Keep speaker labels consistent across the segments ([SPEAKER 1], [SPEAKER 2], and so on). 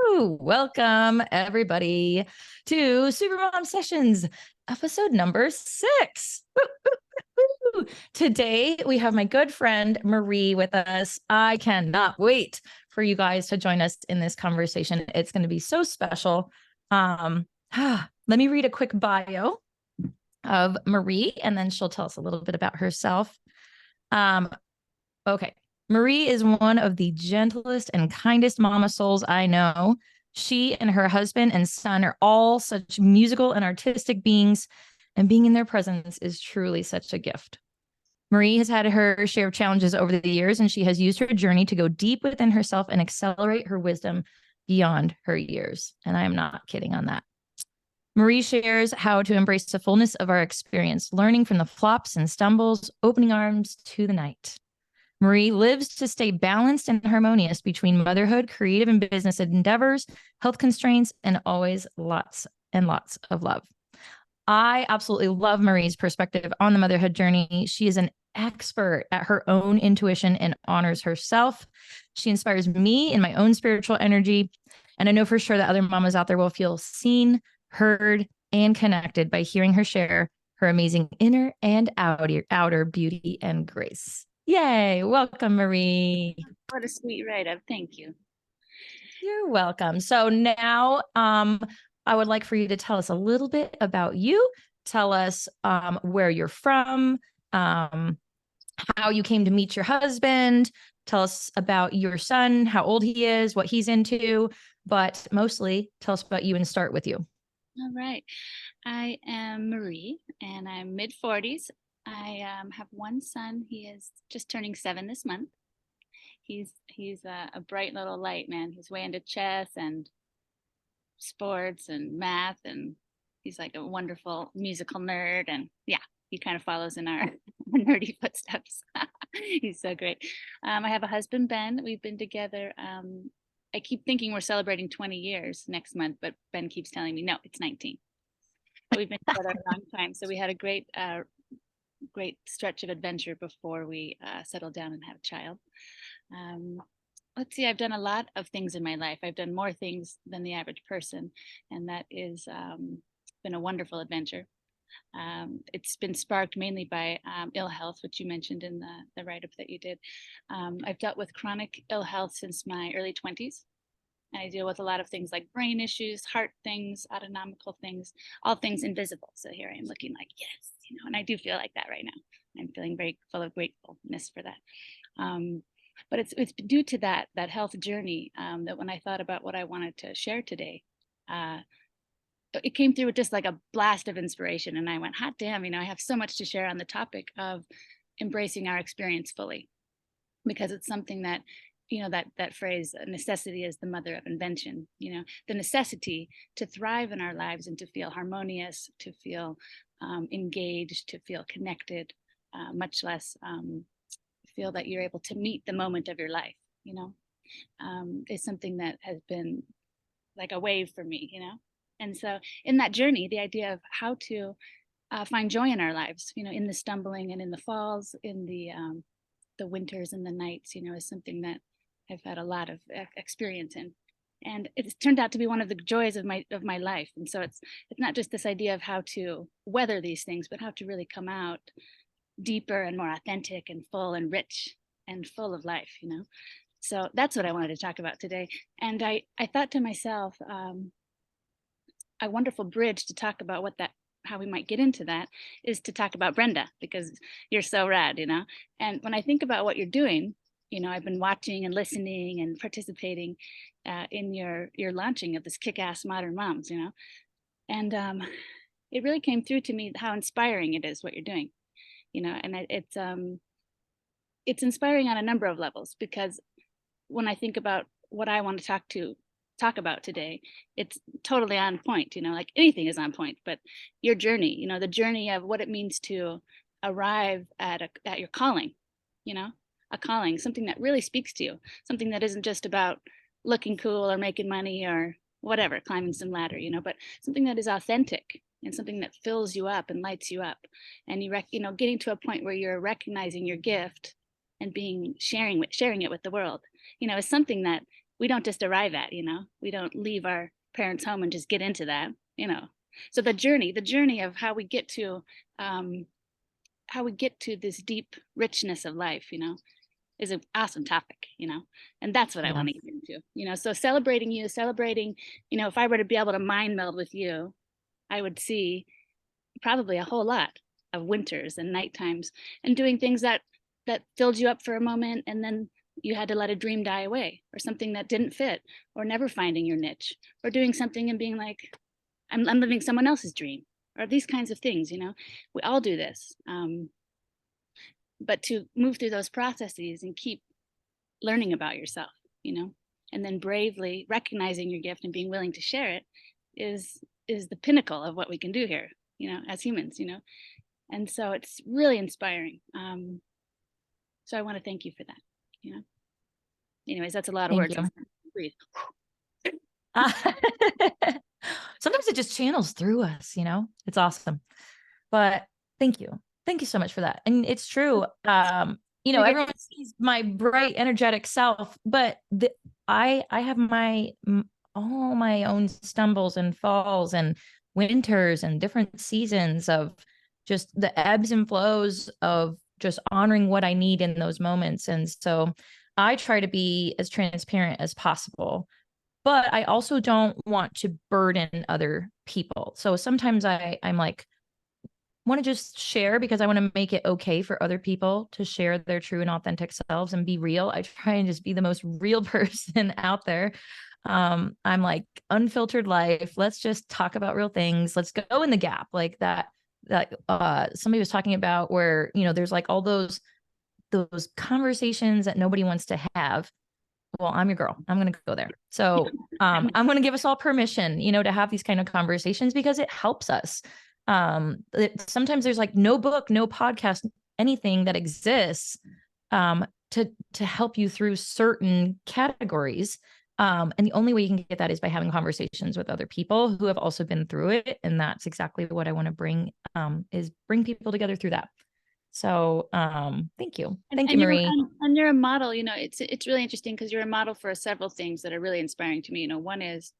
[SPEAKER 1] Woo! Welcome everybody to Supermom Sessions, episode number 6. Woo! Today we have my good friend Marie with us. I cannot wait for you guys to join us in this conversation. It's going to be so special. Let me read a quick bio of Marie, and then she'll tell us a little bit about herself. Okay. Marie is one of the gentlest and kindest mama souls I know. She and her husband and son are all such musical and artistic beings, and being in their presence is truly such a gift. Marie has had her share of challenges over the years, and she has used her journey to go deep within herself and accelerate her wisdom beyond her years. And I am not kidding on that. Marie shares how to embrace the fullness of our experience, learning from the flops and stumbles, opening arms to the night. Marie lives to stay balanced and harmonious between motherhood, creative and business endeavors, health constraints, and always lots and lots of love. I absolutely love Marie's perspective on the motherhood journey. She is an expert at her own intuition and honors herself. She inspires me in my own spiritual energy. And I know for sure that other mamas out there will feel seen, heard, and connected by hearing her share her amazing inner and outer beauty and grace. Yay. Welcome, Marie.
[SPEAKER 2] What a sweet write-up. Thank you.
[SPEAKER 1] You're welcome. So now I would like for you to tell us a little bit about you. Tell us where you're from, how you came to meet your husband. Tell us about your son, how old he is, what he's into, but mostly tell us about you and start with you.
[SPEAKER 2] All right. I am Marie and I'm mid-40s. I have one son. He is just turning 7 this month. He's a bright little light, man. He's way into chess and sports and math, and he's like a wonderful musical nerd. And yeah, he kind of follows in our nerdy footsteps. He's so great. I have a husband, Ben. We've been together. I keep thinking we're celebrating 20 years next month, but Ben keeps telling me, no, it's 19. We've been together a long time. So we had a great stretch of adventure before we settled down and have a child. Let's see, I've done a lot of things in my life. I've done more things than the average person, and that is been a wonderful adventure. It's been sparked mainly by ill health, which you mentioned in the write-up that you did. I've dealt with chronic ill health since my early 20s. And I deal with a lot of things like brain issues, heart things, autonomical things, all things invisible. So here I am looking like, yes, and I do feel like that right now. I'm feeling very full of gratefulness for that. But it's due to that health journey that when I thought about what I wanted to share today, it came through with just like a blast of inspiration. And I went, hot damn, I have so much to share on the topic of embracing our experience fully, because it's something that, that phrase, necessity is the mother of invention, the necessity to thrive in our lives and to feel harmonious, to feel engaged, to feel connected, much less feel that you're able to meet the moment of your life, is something that has been like a wave for me, And so in that journey, the idea of how to find joy in our lives, in the stumbling and in the falls, in the winters and the nights, is something that I've had a lot of experience in. And it's turned out to be one of the joys of my life. And so it's not just this idea of how to weather these things, but how to really come out deeper and more authentic and full and rich and full of life, So that's what I wanted to talk about today. And I thought to myself, a wonderful bridge to talk about how we might get into that is to talk about Brenda, because you're so rad, And when I think about what you're doing, I've been watching and listening and participating in your launching of this kick-ass Modern Moms, And it really came through to me how inspiring it is what you're doing, and it's inspiring on a number of levels, because when I think about what I want to talk about today, it's totally on point, like anything is on point, but your journey, the journey of what it means to arrive at your calling, a calling, something that really speaks to you, something that isn't just about looking cool or making money or whatever, climbing some ladder, but something that is authentic and something that fills you up and lights you up. And getting to a point where you're recognizing your gift and sharing it with the world, is something that we don't just arrive at, we don't leave our parents' home and just get into that, So the journey of how we get to this deep richness of life, is an awesome topic, and that's what I
[SPEAKER 1] Yeah.
[SPEAKER 2] want to get into, so celebrating, if I were to be able to mind meld with you, I would see probably a whole lot of winters and night times and doing things that filled you up for a moment, and then you had to let a dream die away, or something that didn't fit, or never finding your niche, or doing something and being like, I'm living someone else's dream, or these kinds of things, we all do this. But to move through those processes and keep learning about yourself, and then bravely recognizing your gift and being willing to share it is the pinnacle of what we can do here, as humans, and so it's really inspiring. So I want to thank you for that. Anyways, that's a lot of
[SPEAKER 1] Thank
[SPEAKER 2] words.
[SPEAKER 1] you.
[SPEAKER 2] Breathe.
[SPEAKER 1] Sometimes it just channels through us, it's awesome. But thank you. Thank you so much for that. And it's true. Everyone sees my bright, energetic self, but I have all my own stumbles and falls and winters and different seasons of just the ebbs and flows of just honoring what I need in those moments. And so I try to be as transparent as possible, but I also don't want to burden other people. So sometimes I'm like, want to just share because I want to make it okay for other people to share their true and authentic selves and be real. I try and just be the most real person out there. I'm like, unfiltered life. Let's just talk about real things. Let's go in the gap like that somebody was talking about, where, there's like all those conversations that nobody wants to have. Well, I'm your girl. I'm going to go there. So I'm going to give us all permission, to have these kind of conversations because it helps us. Sometimes there's like no book, no podcast, anything that exists to help you through certain categories. And the only way you can get that is by having conversations with other people who have also been through it. And that's exactly what I want to bring, is bring people together through that. So thank you. Thank you, Marie.
[SPEAKER 2] You're a model, it's really interesting because you're a model for several things that are really inspiring to me. One is,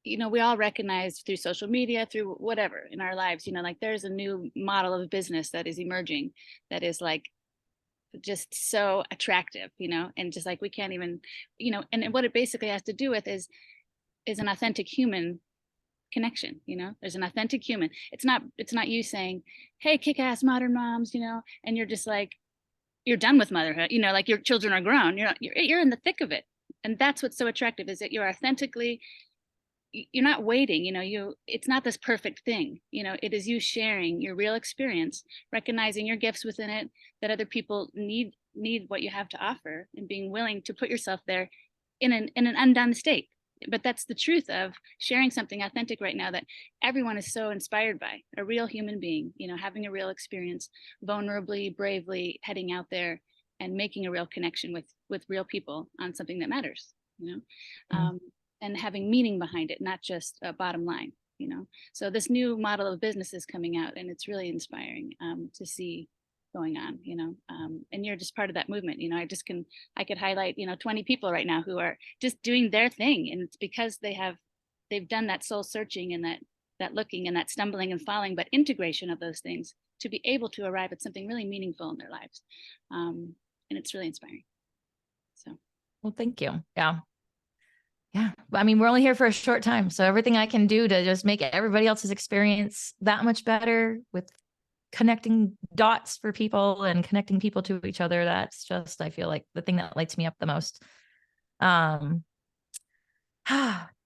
[SPEAKER 2] we all recognize through social media, through whatever in our lives, like there's a new model of business that is emerging that is like just so attractive, and just like we can't even, and what it basically has to do with is an authentic human connection. There's an authentic human. It's not you saying, hey, kick-ass modern moms, and you're just like, you're done with motherhood, like your children are grown, you're in the thick of it. And that's what's so attractive, is that you're authentically, you're not waiting, it's not this perfect thing, it is you sharing your real experience, recognizing your gifts within it, that other people need what you have to offer, and being willing to put yourself there in an undone state. But that's the truth of sharing something authentic right now that everyone is so inspired by, a real human being, having a real experience, vulnerably, bravely heading out there and making a real connection with real people on something that matters, and having meaning behind it, not just a bottom line, So this new model of business is coming out, and it's really inspiring to see going on, and you're just part of that movement. I could highlight, 20 people right now who are just doing their thing, and it's because they've done that soul searching and that looking and that stumbling and falling, but integration of those things to be able to arrive at something really meaningful in their lives. And it's really inspiring. So,
[SPEAKER 1] well, thank you. Yeah. I mean, we're only here for a short time. So everything I can do to just make everybody else's experience that much better with connecting dots for people and connecting people to each other, that's just, I feel like, the thing that lights me up the most.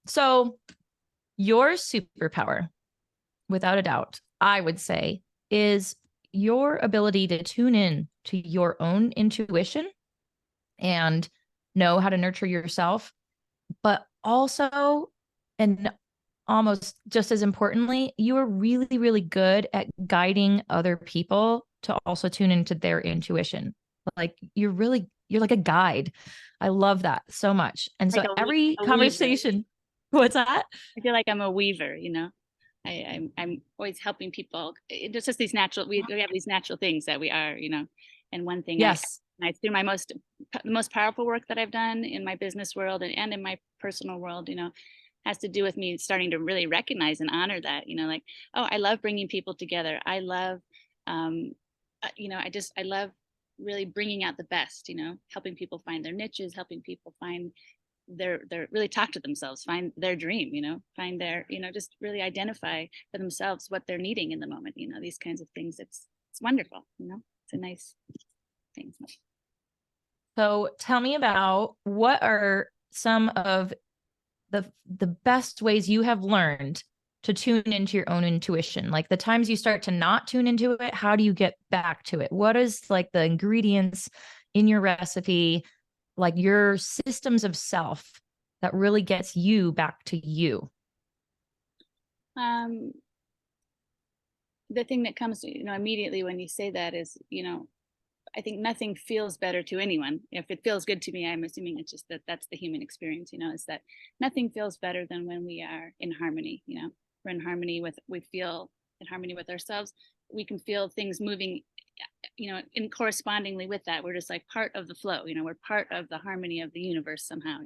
[SPEAKER 1] So your superpower, without a doubt, I would say, is your ability to tune in to your own intuition and know how to nurture yourself, but also, and almost just as importantly, you are really, really good at guiding other people to also tune into their intuition. Like you're like a guide. I love that so much. And so
[SPEAKER 2] like
[SPEAKER 1] every conversation, what's that?
[SPEAKER 2] I feel like I'm a weaver, I'm always helping people. It's just these natural, we have these natural things that we are, and one thing
[SPEAKER 1] yes.
[SPEAKER 2] And I through the most powerful work that I've done in my business world and in my personal world, has to do with me starting to really recognize and honor that, like, oh, I love bringing people together. I love, I love really bringing out the best, helping people find their niches, helping people find their really talk to themselves, find their dream, find their, just really identify for themselves what they're needing in the moment, these kinds of things. It's wonderful, it's a nice thing.
[SPEAKER 1] So tell me about what are some of the best ways you have learned to tune into your own intuition, like the times you start to not tune into it, how do you get back to it? What is like the ingredients in your recipe, like your systems of self that really gets you back to you?
[SPEAKER 2] The thing that comes immediately when you say that is, I think nothing feels better to anyone. If it feels good to me, I'm assuming it's just that's the human experience, is that nothing feels better than when we are in harmony. We're in harmony we feel in harmony with ourselves. We can feel things moving, in correspondingly with that. We're just like part of the flow, we're part of the harmony of the universe somehow,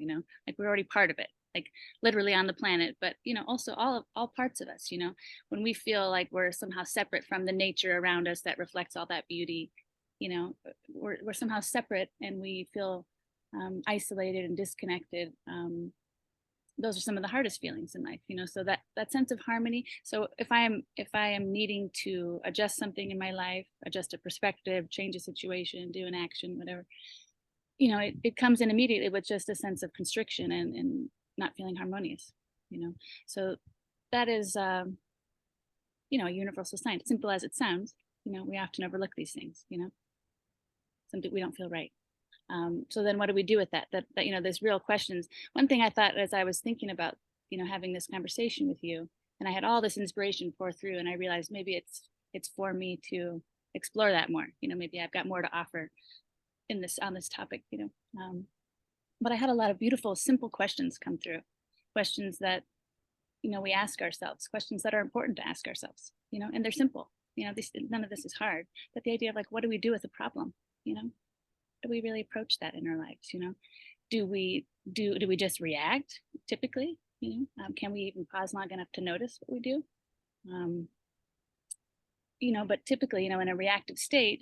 [SPEAKER 2] like we're already part of it, like literally on the planet, but also all parts of us, when we feel like we're somehow separate from the nature around us that reflects all that beauty, we're somehow separate and we feel isolated and disconnected. Those are some of the hardest feelings in life, so that sense of harmony. So if I am needing to adjust something in my life, adjust a perspective, change a situation, do an action, whatever, it comes in immediately with just a sense of constriction and not feeling harmonious, so that is a universal sign. Simple as it sounds, we often overlook these things, something we don't feel right. So then what do we do with that? That there's real questions. One thing I thought as I was thinking about, having this conversation with you, and I had all this inspiration pour through, and I realized maybe it's for me to explore that more. Maybe I've got more to offer on this topic, but I had a lot of beautiful, simple questions come through, questions that, we ask ourselves, questions that are important to ask ourselves, and they're simple. None of this is hard, but the idea of like, what do we do with the problem? Do we really approach that in our lives? Do we just react typically? Can we even pause long enough to notice what we do? But typically, in a reactive state,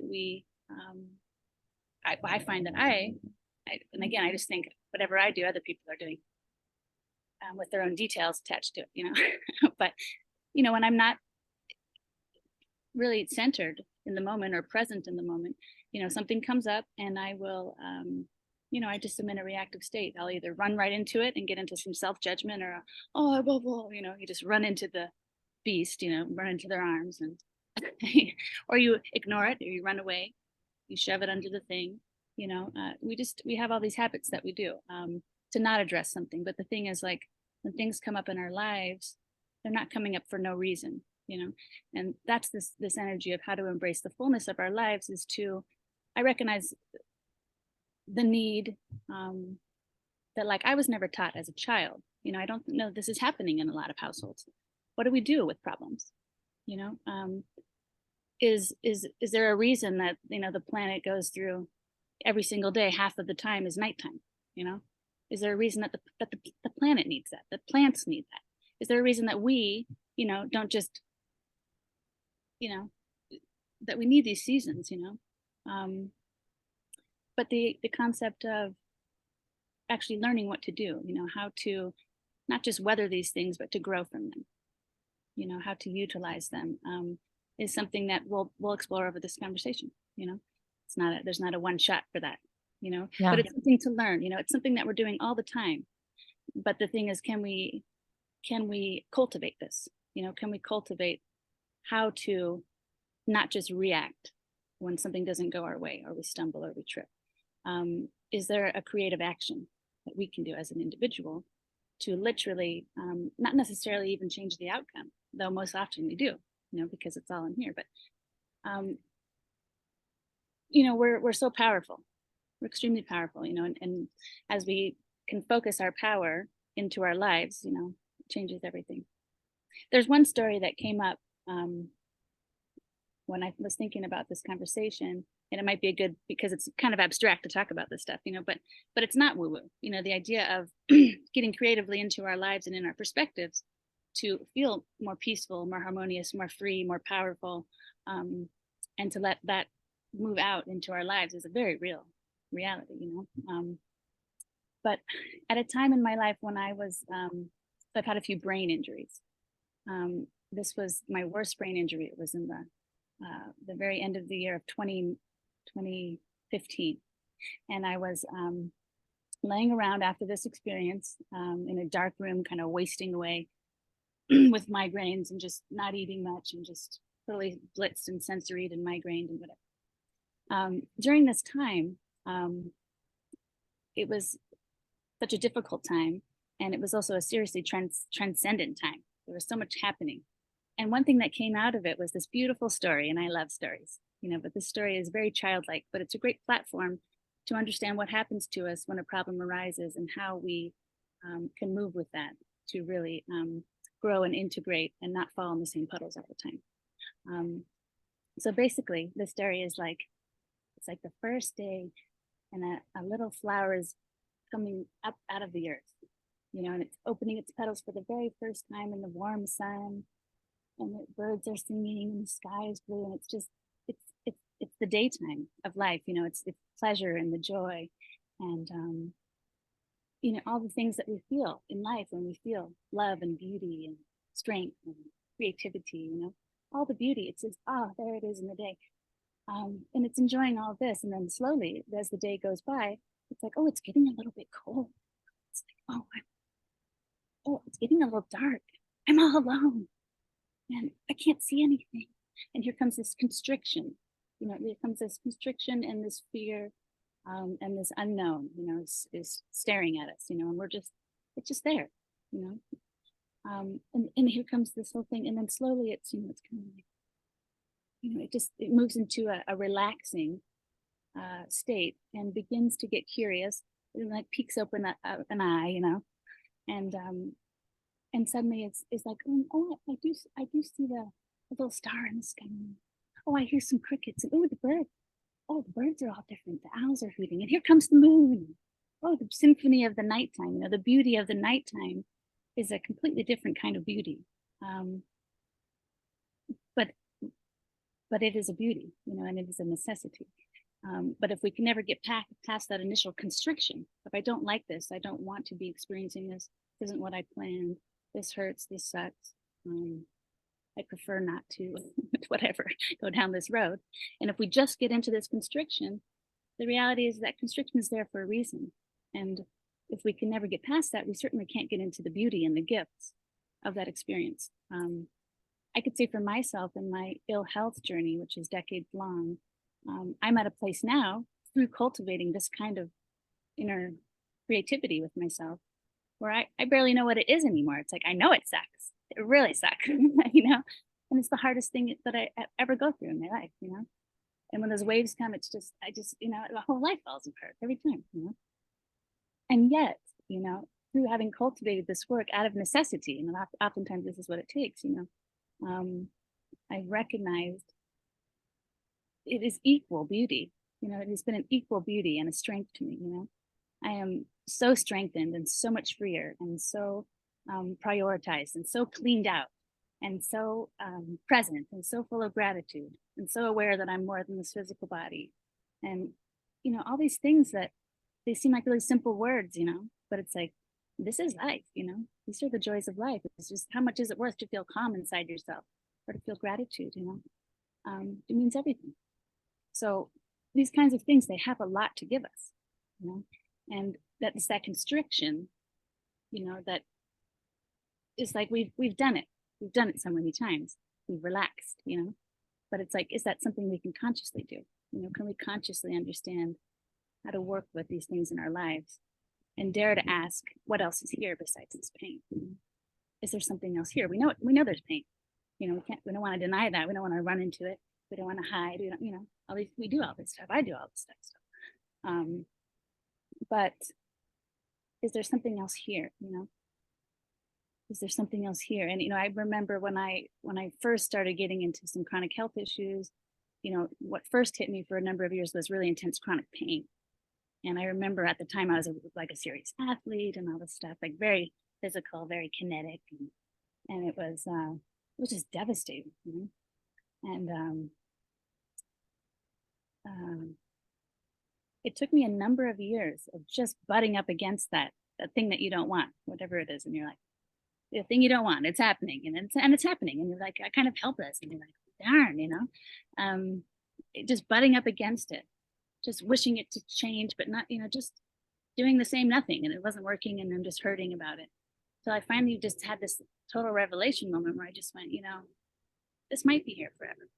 [SPEAKER 2] I find that and again, I just think whatever I do, other people are doing, with their own details attached to it, but, when I'm not really centered in the moment or present in the moment, something comes up and I will, I just am in a reactive state. I'll either run right into it and get into some self-judgment or, you just run into the beast, run into their arms and, or you ignore it or you run away, you shove it under the thing, we have all these habits that we do, to not address something. But the thing is, like, when things come up in our lives, they're not coming up for no reason, and that's this energy of how to embrace the fullness of our lives is to, I recognize the need, that, like, I was never taught as a child, I don't know this is happening in a lot of households. What do we do with problems? Is there a reason that the planet goes through every single day, half of the time is nighttime? Is there a reason that the planet needs that, the plants need that? Is there a reason that we don't just that we need these seasons? But the concept of actually learning what to do, how to not just weather these things but to grow from them, how to utilize them, is something that we'll explore over this conversation. There's not a one shot for that,
[SPEAKER 1] Yeah.
[SPEAKER 2] but it's something to learn. It's something that we're doing all the time. But the thing is, can we cultivate this? Can we cultivate how to not just react when something doesn't go our way or we stumble or we trip? Is there a creative action that we can do as an individual to literally, not necessarily even change the outcome, though most often we do, because it's all in here. But we're so powerful. We're extremely powerful, and as we can focus our power into our lives, it changes everything. There's one story that came up when I was thinking about this conversation, And it might be a good, because it's kind of abstract to talk about this stuff, but it's not woo woo. The idea of getting creatively into our lives and in our perspectives to feel more peaceful, more harmonious, more free, more powerful, and to let that move out into our lives is a very real reality. But at a time in my life when I've had a few brain injuries. This was my worst brain injury. It was in the very end of the year of 2015. And I was laying around after this experience in a dark room, kind of wasting away with migraines and just not eating much and just totally blitzed and sensoried and migrained and whatever. During this time, it was such a difficult time. And it was also a seriously transcendent time. There was so much happening. And one thing that came out of it was this beautiful story. And I love stories, but this story is very childlike, but it's a great platform to understand what happens to us when a problem arises and how we can move with that to really grow and integrate and not fall in the same puddles all the time. So basically, this story is it's like the first day and a little flower is coming up out of the earth. And it's opening its petals for the very first time in the warm sun, and the birds are singing, and the sky is blue, and it's just, it's the daytime of life. It's pleasure and the joy, and all the things that we feel in life when we feel love and beauty and strength and creativity. All the beauty. It's just, there it is in the day, and it's enjoying all of this, and then slowly as the day goes by, it's like, oh, it's getting a little bit cold. It's like, it's getting a little dark. I'm all alone and I can't see anything. And here comes this constriction, here comes this constriction and this fear, and this unknown, is staring at us, and it's just there, and here comes this whole thing. And then slowly it's kind of like, it moves into a relaxing state and begins to get curious. It like peeks open an eye, and suddenly it's like, I do see the little star in the sky. Oh, I hear some crickets, and the birds. Oh, the birds are all different. The owls are hooting, and here comes the moon. Oh, the symphony of the nighttime. The beauty of the nighttime is a completely different kind of beauty. But it is a beauty, and it is a necessity. But if we can never get past that initial constriction, if I don't like this, I don't want to be experiencing this isn't what I planned, this hurts, this sucks, I prefer not to, whatever, go down this road. And if we just get into this constriction, the reality is that constriction is there for a reason. And if we can never get past that, we certainly can't get into the beauty and the gifts of that experience. I could say for myself in my ill health journey, which is decades long, I'm at a place now through cultivating this kind of inner creativity with myself where I barely know what it is anymore. It's like, I know it sucks. It really sucks, and it's the hardest thing that I ever go through in my life, and when those waves come, I just, the whole life falls apart every time, and yet, through having cultivated this work out of necessity, and oftentimes this is what it takes, I recognized it is equal beauty. It has been an equal beauty and a strength to me. I am so strengthened and so much freer and so prioritized and so cleaned out and so present and so full of gratitude and so aware that I'm more than this physical body. And, all these things that they seem like really simple words, but it's like, this is life, these are the joys of life. It's just, how much is it worth to feel calm inside yourself or to feel gratitude, it means everything. So these kinds of things, they have a lot to give us, and that's that constriction, that is like, we've done it. We've done it so many times. We've relaxed, but it's like, is that something we can consciously do? Can we consciously understand how to work with these things in our lives and dare to ask, what else is here besides this pain? Is there something else here? We know there's pain. We don't want to deny that. We don't want to run into it. We don't want to hide. We don't, we do all this stuff. I do all this stuff. But is there something else here? Is there something else here? And I remember when I first started getting into some chronic health issues, what first hit me for a number of years was really intense chronic pain. And I remember at the time I was like a serious athlete and all this stuff, like very physical, very kinetic, and it was just devastating. And it took me a number of years of just butting up against that thing that you don't want, whatever it is, and you're like, the thing you don't want, it's happening, and it's happening, and you're like, I kind of helpless, and you're like, darn, just butting up against it, just wishing it to change, but not, just doing the same nothing, and it wasn't working, and I'm just hurting about it. So I finally just had this total revelation moment where I just went, this might be here forever.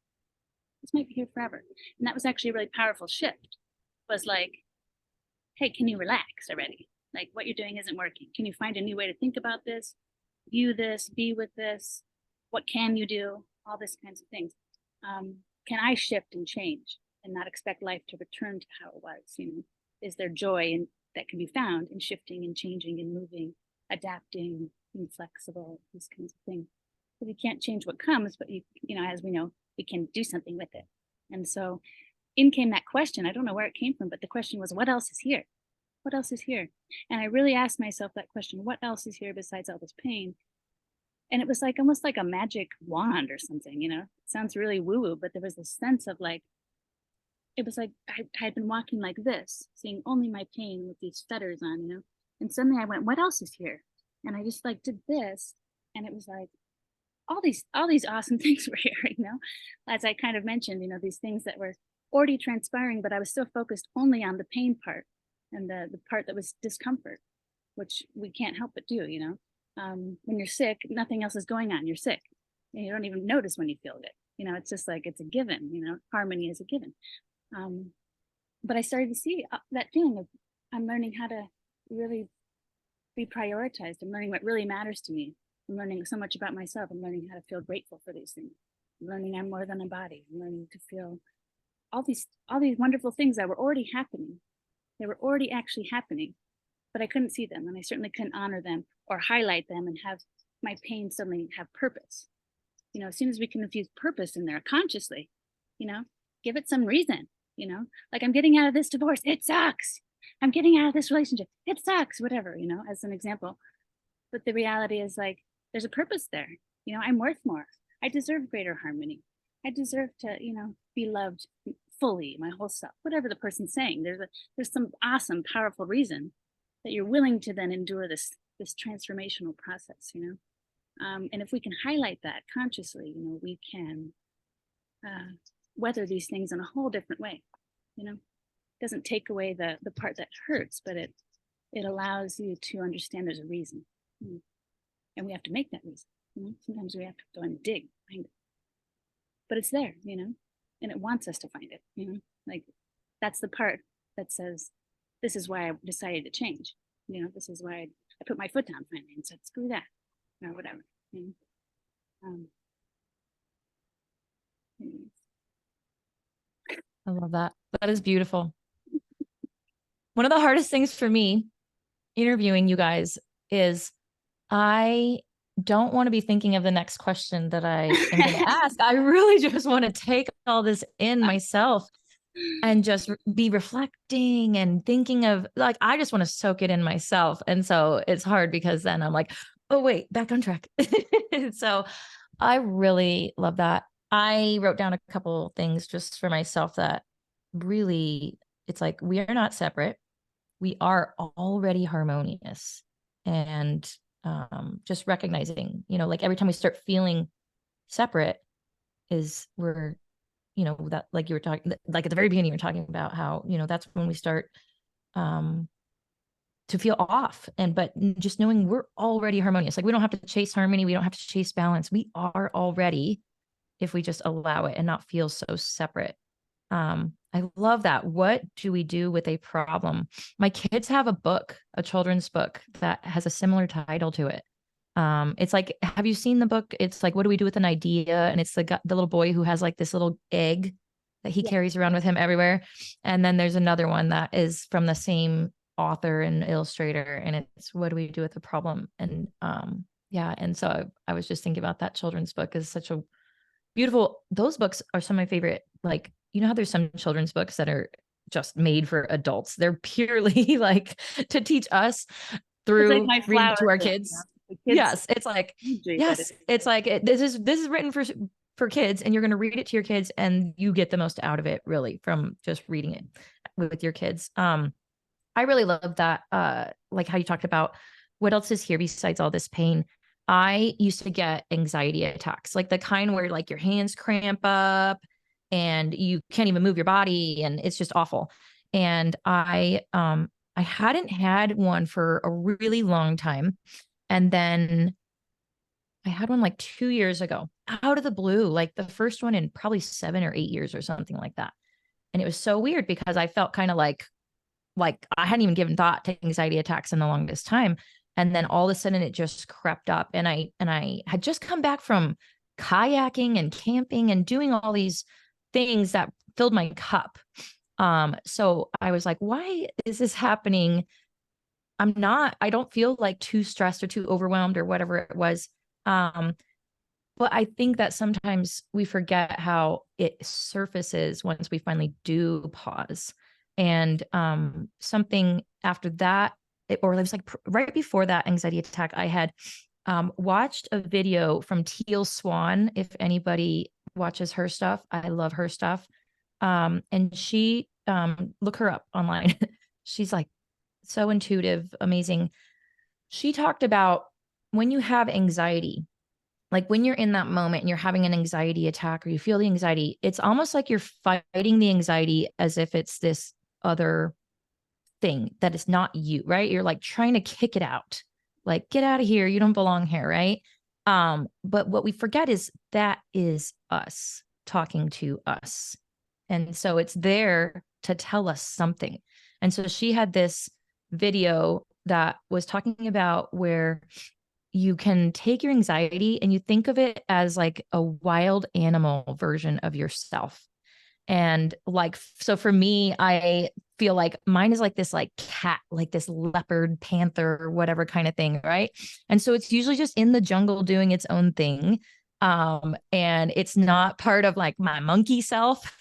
[SPEAKER 2] This might be here forever. And that was actually a really powerful shift. Was like, hey, can you relax already? Like, what you're doing isn't working. Can you find a new way to think about this, view this, be with this? What can you do? All these kinds of things. Can I shift and change and not expect life to return to how it was? Is there joy that can be found in shifting and changing and moving, adapting, being flexible, these kinds of things? But you can't change what comes, but as we know, we can do something with it. And so in came that question. I don't know where it came from, but the question was, what else is here? What else is here? And I really asked myself that question, what else is here besides all this pain? And it was like almost like a magic wand or something, it sounds really woo-woo, but there was this sense of like, it was like I had been walking like this, seeing only my pain with these fetters on, and suddenly I went, what else is here? And I just like did this, and it was like all these awesome things were here, as I kind of mentioned, these things that were already transpiring, but I was still focused only on the pain part and the part that was discomfort, which we can't help but do, when you're sick, nothing else is going on. You're sick. And you don't even notice when you feel it. It's just like, it's a given, harmony is a given. But I started to see that feeling of, I'm learning how to really be prioritized. I'm learning what really matters to me. I'm learning so much about myself. I'm learning how to feel grateful for these things. I'm learning I'm more than a body. I'm learning to feel all these wonderful things that were already happening. They were already actually happening, but I couldn't see them, and I certainly couldn't honor them or highlight them and have my pain suddenly have purpose. As soon as we can infuse purpose in there consciously, give it some reason, like, I'm getting out of this divorce, it sucks. I'm getting out of this relationship, it sucks, whatever, as an example. But the reality is, like, there's a purpose there. I'm worth more. I deserve greater harmony. I deserve to, be loved fully, my whole self, whatever the person's saying. There's some awesome, powerful reason that you're willing to then endure this transformational process, and if we can highlight that consciously, we can weather these things in a whole different way. It doesn't take away the part that hurts, but it allows you to understand there's a reason, and we have to make that reason. Sometimes we have to go and dig find it, but it's there, and it wants us to find it. Like, that's the part that says, this is why I decided to change. This is why I put my foot down finally and said, screw that, or whatever.
[SPEAKER 1] I love that. That is beautiful. One of the hardest things for me interviewing you guys is I don't want to be thinking of the next question that I am going to ask. I really just want to take all this in myself and just be reflecting and thinking of, like, I just want to soak it in myself. And so it's hard because then I'm like, oh, wait, back on track. So I really love that. I wrote down a couple things just for myself that really, it's like, we are not separate. We are already harmonious. And just recognizing, like, every time we start feeling separate is we're, that, like you were talking, like at the very beginning, you're talking about how, that's when we start to feel off. But just knowing we're already harmonious, like, we don't have to chase harmony. We don't have to chase balance. We are already, if we just allow it and not feel so separate. I love that. What do we do with a problem? My kids have a book, a children's book that has a similar title to it. It's like, have you seen the book? It's like, what do we do with an idea? And it's the little boy who has like this little egg that he carries around with him everywhere. And then there's another one that is from the same author and illustrator, and it's, what do we do with the problem? And yeah. And so I was just thinking about that children's book is such a beautiful, those books are some of my favorite, like, you know how there's some children's books that are just made for adults. They're purely like to teach us
[SPEAKER 2] It's like
[SPEAKER 1] through
[SPEAKER 2] my
[SPEAKER 1] reading
[SPEAKER 2] flower
[SPEAKER 1] to our
[SPEAKER 2] thing,
[SPEAKER 1] kids.
[SPEAKER 2] the kids
[SPEAKER 1] Yes, it's like,
[SPEAKER 2] imagery, but
[SPEAKER 1] yes, it's like this is written for kids, and you're going to read it to your kids, and you get the most out of it really from just reading it with your kids. I really love that. Like how you talked about what else is here besides all this pain. I used to get anxiety attacks, like the kind where like your hands cramp up and you can't even move your body, and it's just awful. And I hadn't had one for a really long time. And then I had one like 2 years ago out of the blue, like the first one in probably 7 or 8 years or something like that. And it was so weird because I felt kind of like I hadn't even given thought to anxiety attacks in the longest time. And then all of a sudden it just crept up. And I had just come back from kayaking and camping and doing all these things that filled my cup. So I was like, why is this happening? I don't feel like too stressed or too overwhelmed or whatever it was. Um, but I think that sometimes we forget how it surfaces once we finally do pause. And something after that, or it was like right before that anxiety attack, I had watched a video from Teal Swan. If anybody watches her stuff, I love her stuff. And she, look her up online. She's like so intuitive, amazing. She talked about when you have anxiety, like when you're in that moment and you're having an anxiety attack or you feel the anxiety, it's almost like you're fighting the anxiety as if it's this other thing that is not you, right? You're like trying to kick it out, like get out of here. You don't belong here, right? But what we forget is that is us talking to us. And so it's there to tell us something. And so she had this video that was talking about where you can take your anxiety and you think of it as like a wild animal version of yourself. And like, so for me, I feel like mine is like this, like cat, like this leopard, panther, whatever kind of thing. Right. And so it's usually just in the jungle doing its own thing. And it's not part of like my monkey self,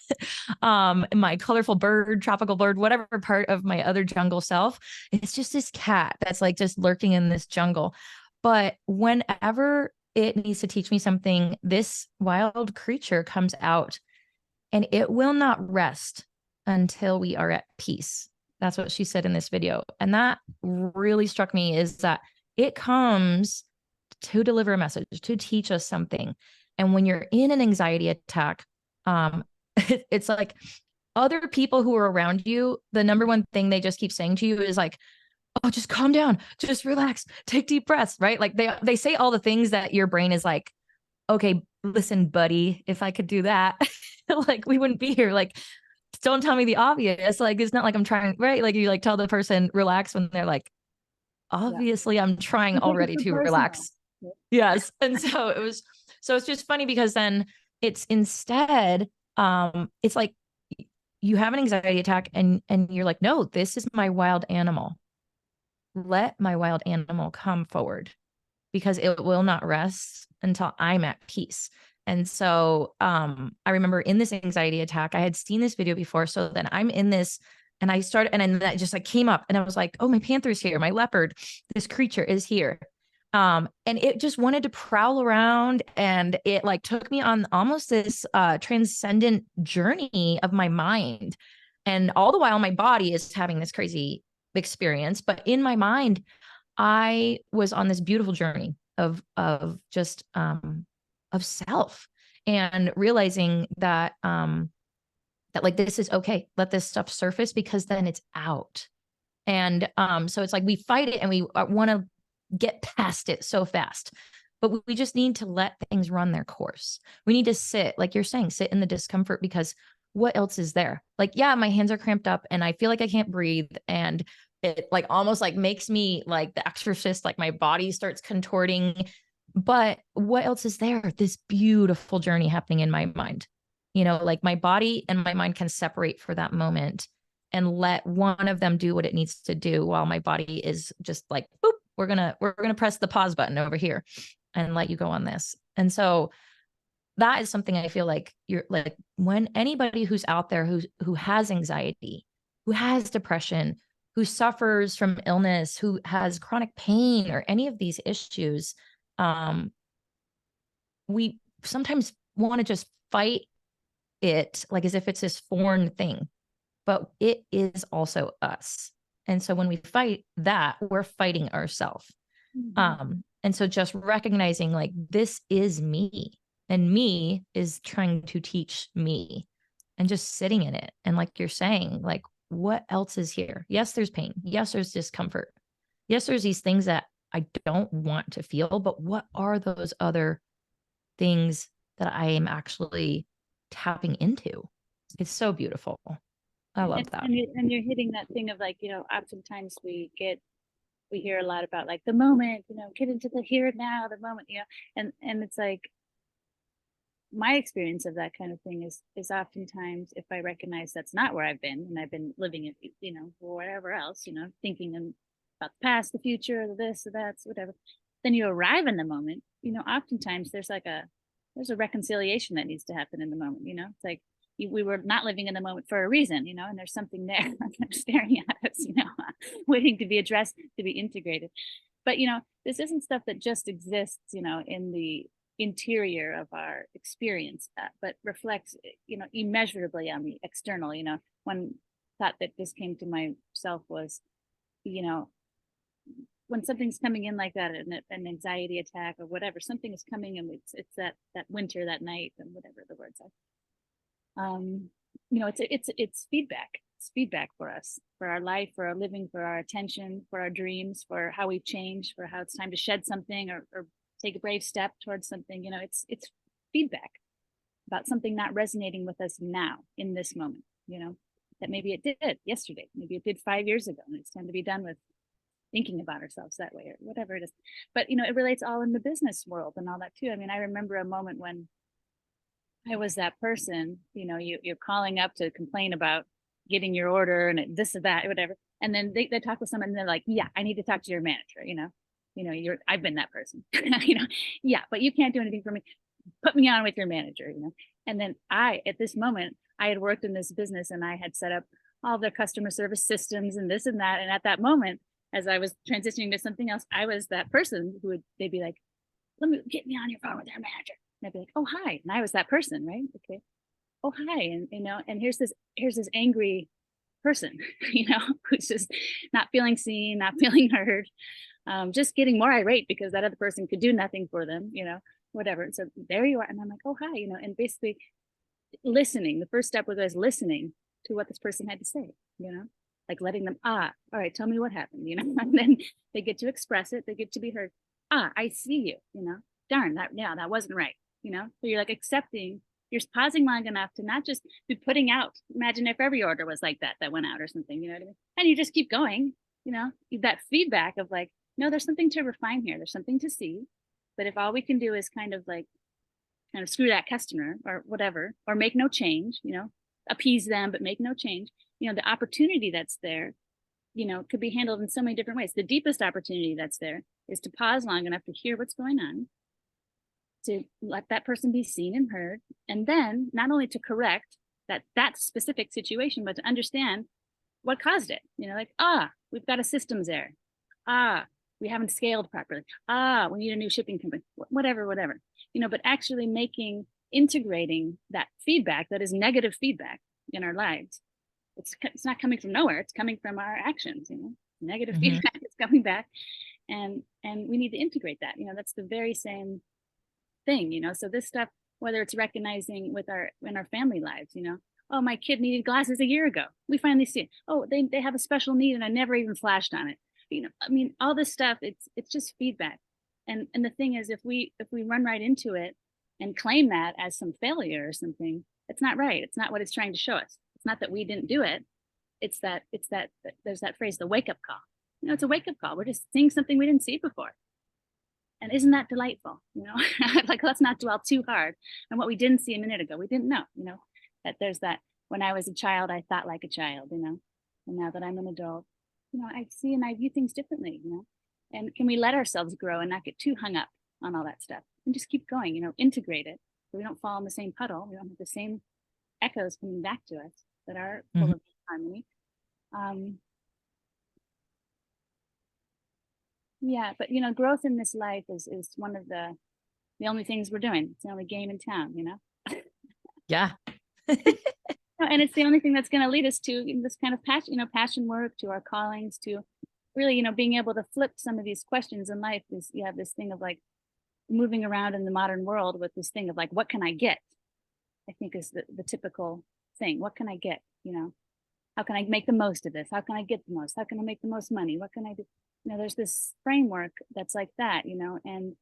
[SPEAKER 1] my colorful bird, tropical bird, whatever part of my other jungle self. It's just this cat that's like just lurking in this jungle. But whenever it needs to teach me something, this wild creature comes out and it will not rest until we are at peace. That's what she said in this video. And that really struck me, is that it comes to deliver a message, to teach us something. And when you're in an anxiety attack, it's like other people who are around you, the number one thing they just keep saying to you is like, oh, just calm down, just relax, take deep breaths, right? Like they say all the things that your brain is like, okay, listen, buddy, if I could do that, like we wouldn't be here. Like, don't tell me the obvious. Like, it's not like I'm trying, right? Like you like tell the person relax when they're like,
[SPEAKER 2] yeah.
[SPEAKER 1] obviously I'm trying
[SPEAKER 2] You take it
[SPEAKER 1] already
[SPEAKER 2] too
[SPEAKER 1] to
[SPEAKER 2] personal.
[SPEAKER 1] relax. Yes. And so it's just funny because then it's instead, it's like you have an anxiety attack and you're like, no, this is my wild animal. Let my wild animal come forward because it will not rest until I'm at peace. And so I remember in this anxiety attack, I had seen this video before. So then I'm in this and I started, and then that just like came up and I was like, oh, my panther's here, my leopard, this creature is here. And it just wanted to prowl around, and it like took me on almost this transcendent journey of my mind. And all the while my body is having this crazy experience, but in my mind, I was on this beautiful journey of just of self, and realizing that that like this is okay. Let this stuff surface because then it's out. And so it's like we fight it and we want to get past it so fast. But we just need to let things run their course. We need to sit, like you're saying, sit in the discomfort, because what else is there? Like, yeah, my hands are cramped up and I feel like I can't breathe. And it like almost like makes me like the exorcist, like my body starts contorting. But what else is there? This beautiful journey happening in my mind. Like my body and my mind can separate for that moment and let one of them do what it needs to do while my body is just like, boop, we're gonna press the pause button over here and let you go on this. And so that is something I feel like you're like, when anybody who's out there who has anxiety, who has depression, who suffers from illness, who has chronic pain or any of these issues, um, we sometimes want to just fight it like as if it's this foreign thing, but it is also us. And so when we fight that, we're fighting ourselves. And so just recognizing like this is me, and me is trying to teach me, and just sitting in it. And like you're saying, like, what else is here? Yes, there's pain. Yes, there's discomfort. Yes, there's these things that I don't want to feel, but what are those other things that I am actually tapping into? It's so beautiful. I love that.
[SPEAKER 2] And you're hitting that thing of like, oftentimes we hear a lot about like the moment, get into the here and now, the moment, and it's like my experience of that kind of thing is oftentimes if I recognize that's not where I've been and I've been living it, or whatever else, thinking about the past, the future, this, the that, whatever, then you arrive in the moment, oftentimes there's a reconciliation that needs to happen in the moment, it's like we were not living in the moment for a reason, and there's something there staring at us, waiting to be addressed, to be integrated. But, this isn't stuff that just exists, in the interior of our experience, but reflects, immeasurably on the external. One thought that just came to myself was, when something's coming in like that, an anxiety attack or whatever, something is coming, and it's that winter, that night, and whatever the words are. It's feedback. It's feedback for us, for our life, for our living, for our attention, for our dreams, for how we've changed, for how it's time to shed something or take a brave step towards something. It's feedback about something not resonating with us now in this moment. That maybe it did yesterday, maybe it did 5 years ago, and it's time to be done with thinking about ourselves that way or whatever it is. But it relates all in the business world and all that too. I mean, I remember a moment when I was that person, you're calling up to complain about getting your order and this or that, whatever. And then they talk with someone and they're like, yeah, I need to talk to your manager, I've been that person, yeah, but you can't do anything for me. Put me on with your manager, And then at this moment, I had worked in this business and I had set up all their customer service systems and this and that. And at that moment, as I was transitioning to something else, I was that person they'd be like, get me on your phone with your manager. And I'd be like, oh, hi. And I was that person, right? Okay. Oh, hi. And, and here's this angry person, who's just not feeling seen, not feeling heard, just getting more irate because that other person could do nothing for them, whatever. And so there you are. And I'm like, oh, hi, and basically listening. The first step was listening to what this person had to say, like letting them, all right, tell me what happened, and then they get to express it. They get to be heard. I see you, darn, that wasn't right. So you're like accepting, you're pausing long enough to not just be putting out. Imagine if every order was like that went out or something, you know what I mean? And you just keep going, that feedback of like, no, there's something to refine here. There's something to see. But if all we can do is kind of screw that customer or whatever, or make no change, appease them, but make no change, the opportunity that's there, could be handled in so many different ways. The deepest opportunity that's there is to pause long enough to hear what's going on, to let that person be seen and heard, and then not only to correct that specific situation, but to understand what caused it. We've got a systems error. We haven't scaled properly. We need a new shipping company, whatever, but actually integrating that feedback that is negative feedback in our lives. It's not coming from nowhere. It's coming from our actions, negative feedback is coming back, and we need to integrate that. That's the very same thing, so this stuff, whether it's recognizing in our family lives, oh, my kid needed glasses a year ago, we finally see it. Oh, they have a special need and I never even flashed on it. I mean, all this stuff, it's just feedback. And the thing is, if we run right into it and claim that as some failure or something, it's not right. It's not what it's trying to show us. It's not that we didn't do it. It's that there's that phrase, the wake up call. It's a wake up call. We're just seeing something we didn't see before. And isn't that delightful? Like, let's not dwell too hard on what we didn't see a minute ago. We didn't know, that there's that, when I was a child, I thought like a child, and now that I'm an adult, I see and I view things differently, and can we let ourselves grow and not get too hung up on all that stuff and just keep going, integrate it So we don't fall in the same puddle. We don't have the same echoes coming back to us that are full
[SPEAKER 1] Mhm.
[SPEAKER 2] of harmony. Yeah, but growth in this life is one of the only things we're doing. It's the only game in town,
[SPEAKER 1] Yeah.
[SPEAKER 2] And it's the only thing that's going to lead us to this kind of passion work, to our callings, to really, being able to flip some of these questions in life. Is you have this thing of like moving around in the modern world with this thing of like, what can I get? I think is the typical thing. What can I get? How can I make the most of this? How can I get the most? How can I make the most money? What can I do? There's this framework that's like that, and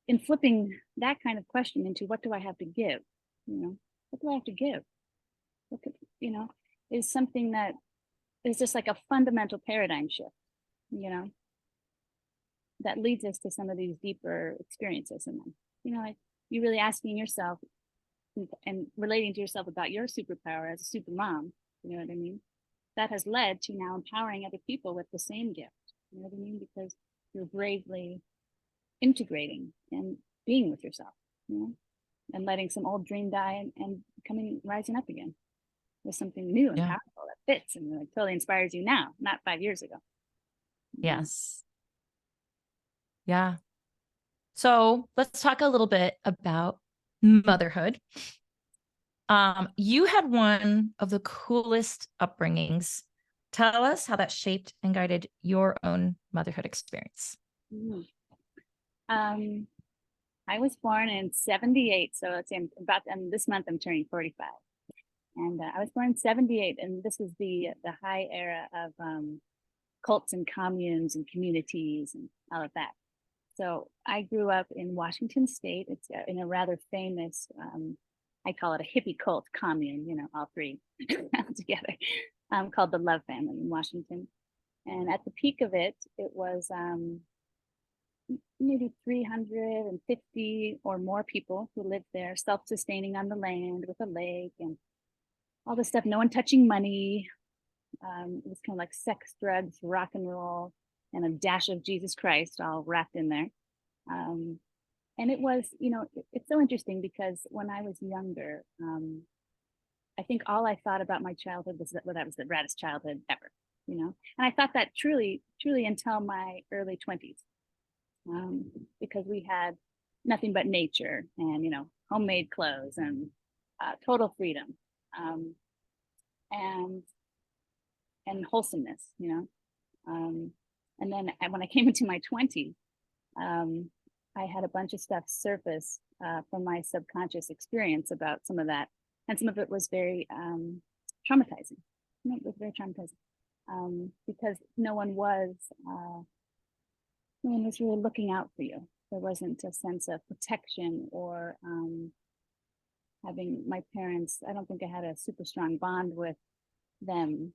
[SPEAKER 2] in flipping that kind of question into what do I have to give? What do I have to give? What could, is something that is just like a fundamental paradigm shift, that leads us to some of these deeper experiences in them. Like you really asking yourself and relating to yourself about your superpower as a super mom, you know what I mean? That has led to now empowering other people with the same gift, you know what I mean? Because you're bravely integrating and being with yourself, and letting some old dream die and rising up again with something new and
[SPEAKER 1] Yeah.
[SPEAKER 2] powerful that fits and like totally inspires you now, not 5 years ago.
[SPEAKER 1] Yes. Yeah. So let's talk a little bit about motherhood. You had one of the coolest upbringings. Tell us how that shaped and guided your own motherhood experience.
[SPEAKER 2] Mm. I was born in 78. So let's say this month I'm turning 45. And I was born in 78. And this was the high era of cults and communes and communities and all of that. So I grew up in Washington State. It's in a rather famous, I call it a hippie cult commune, all three together, called the Love Family in Washington. And at the peak of it, it was maybe 350 or more people who lived there, self-sustaining on the land with a lake and all this stuff. No one touching money. It was kind of like sex, drugs, rock and roll, and a dash of Jesus Christ all wrapped in there. And it was, it's so interesting because when I was younger, I think all I thought about my childhood was that was the raddest childhood ever, and I thought that truly until my early 20s, because we had nothing but nature and, homemade clothes and total freedom, and wholesomeness, and then when I came into my 20s, I had a bunch of stuff surface from my subconscious experience about some of that. And some of it was very traumatizing. It was very traumatizing because no one was really looking out for you. There wasn't a sense of protection or having my parents. I don't think I had a super strong bond with them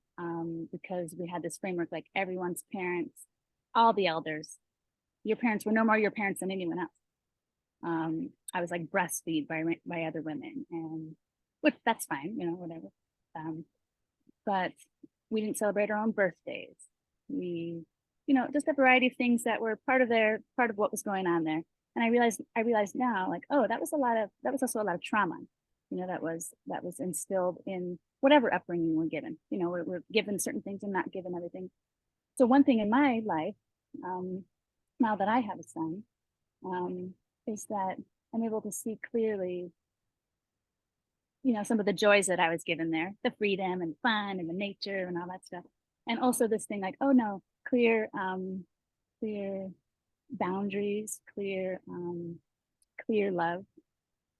[SPEAKER 2] because we had this framework like everyone's parents, all the elders, your parents were no more your parents than anyone else. I was like breastfeed by other women, and which that's fine, whatever. But we didn't celebrate our own birthdays. We, just a variety of things that were part of what was going on there. And I realized now, like, oh, that was also a lot of trauma, that was instilled in whatever upbringing we're given. We're given certain things and not given other things. So one thing in my life, now that I have a son, is that I'm able to see clearly, some of the joys that I was given there, the freedom and fun and the nature and all that stuff. And also this thing like, oh no, clear boundaries, clear love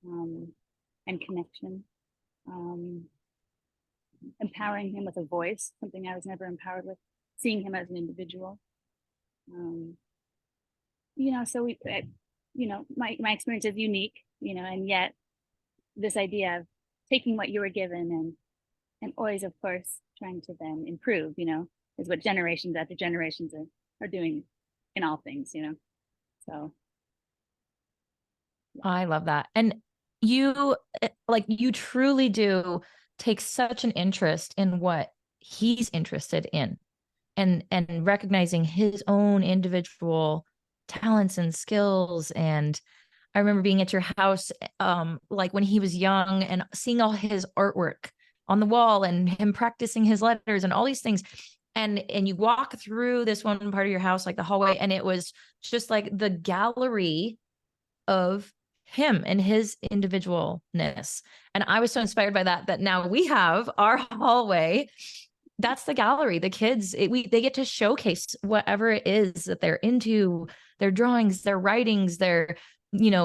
[SPEAKER 2] and connection, empowering him with a voice, something I was never empowered with, seeing him as an individual. So my experience is unique, and yet this idea of taking what you were given and always, of course, trying to then improve, is what generations after generations are doing in all things, so.
[SPEAKER 1] I love that. And you truly do take such an interest in what he's interested in and recognizing his own individual talents and skills. And I remember being at your house, like when he was young and seeing all his artwork on the wall and him practicing his letters and all these things. And you walk through this one part of your house, like the hallway, and it was just like the gallery of him and his individualness. And I was so inspired by that, that now we have our hallway. That's the gallery. The kids, they get to showcase whatever it is that they're into, their drawings, their writings, their,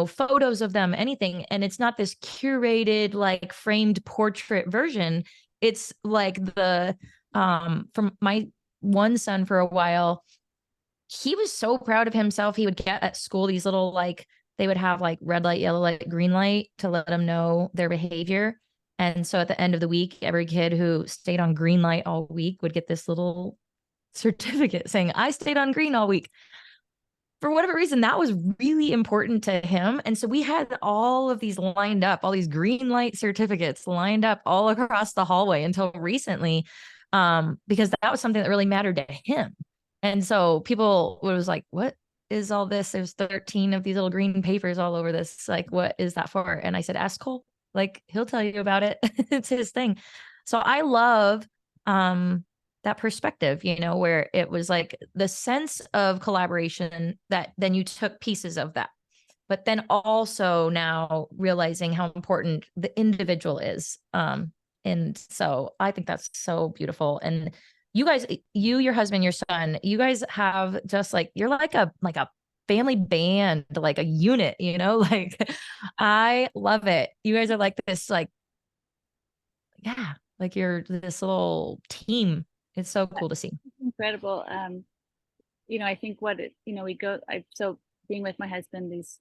[SPEAKER 1] photos of them, anything. And it's not this curated, like framed portrait version. It's like from my one son for a while, he was so proud of himself. He would get at school these little, like, they would have like red light, yellow light, green light to let them know their behavior. And so at the end of the week, every kid who stayed on green light all week would get this little certificate saying, I stayed on green all week. For whatever reason, that was really important to him. And so we had all of these lined up, all these green light certificates lined up all across the hallway until recently, because that was something that really mattered to him. And so people was like, what is all this? There's 13 of these little green papers all over this. Like, what is that for? And I said, ask Cole. Like, he'll tell you about it. It's his thing. So I love that perspective, where it was like the sense of collaboration, that then you took pieces of that, but then also now realizing how important the individual is. And so I think that's so beautiful. And you guys, your husband, your son, you guys have just like, you're like a family band, like a unit, like I love it. You guys are like this, like, yeah, like you're this little team. It's so cool to see.
[SPEAKER 2] Incredible. I think we go, so being with my husband this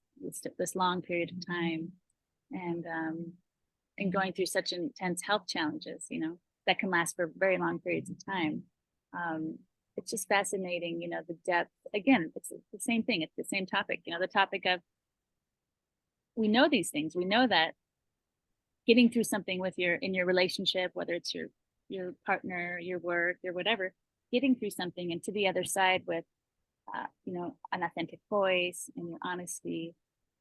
[SPEAKER 2] long period of time, and going through such intense health challenges, that can last for very long periods of time. It's just fascinating, the depth. Again, it's the same thing. It's the same topic, the topic of, we know these things. We know that getting through something in your relationship, whether it's your partner, your work, or whatever, getting through something and to the other side with, an authentic voice and your honesty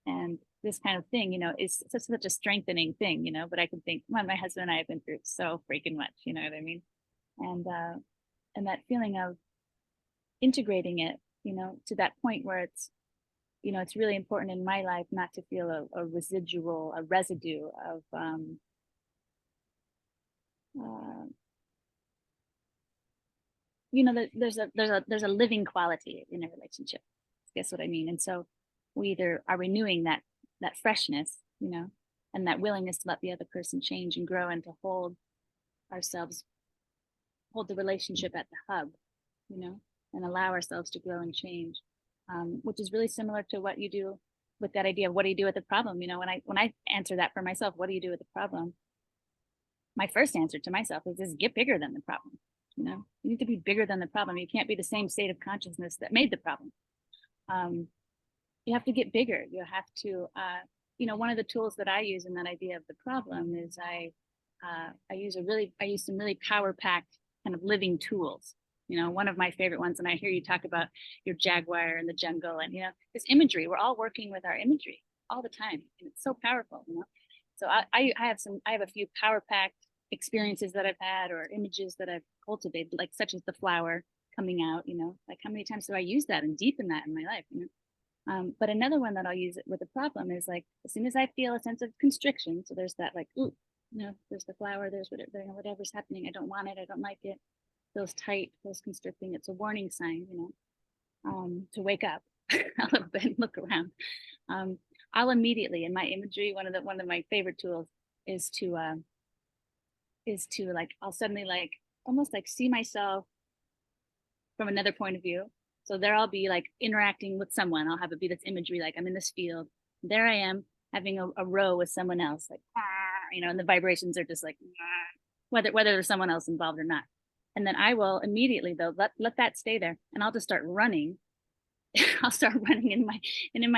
[SPEAKER 2] and this kind of thing, is such a strengthening thing, but I can think, well, my husband and I have been through so freaking much, you know what I mean? And that feeling of integrating it, to that point where it's really important in my life not to feel a residue of, there's a living quality in a relationship. Guess what I mean? And so we either are renewing that freshness, and that willingness to let the other person change and grow, and to hold the relationship at the hub, and allow ourselves to grow and change, which is really similar to what you do with that idea of what do you do with the problem? When I answer that for myself, what do you do with the problem? My first answer to myself is get bigger than the problem. You need to be bigger than the problem. You can't be the same state of consciousness that made the problem. You have to get bigger. You have to, one of the tools that I use in that idea of the problem is I use some really power-packed kind of living tools. One of my favorite ones, and I hear you talk about your jaguar in the jungle, and this imagery. We're all working with our imagery all the time, and it's so powerful. So I have a few power-packed experiences that I've had, or images that I've cultivated, like such as the flower coming out. Like how many times do I use that and deepen that in my life? But another one that I'll use it with a problem is like, as soon as I feel a sense of constriction, so there's that like, ooh, there's the flower, there's whatever's happening. I don't want it. I don't like it. Feels tight, feels constricting. It's a warning sign, to wake up a little bit and look around. I'll immediately, in my imagery, one of my favorite tools is to like, I'll suddenly like almost like see myself from another point of view. So there I'll be like interacting with someone. I'll have it be this imagery, like I'm in this field. There I am having a row with someone else, like, and the vibrations are just like, whether there's someone else involved or not. And then I will immediately though, let that stay there. And I'll just start running. I'll start running in my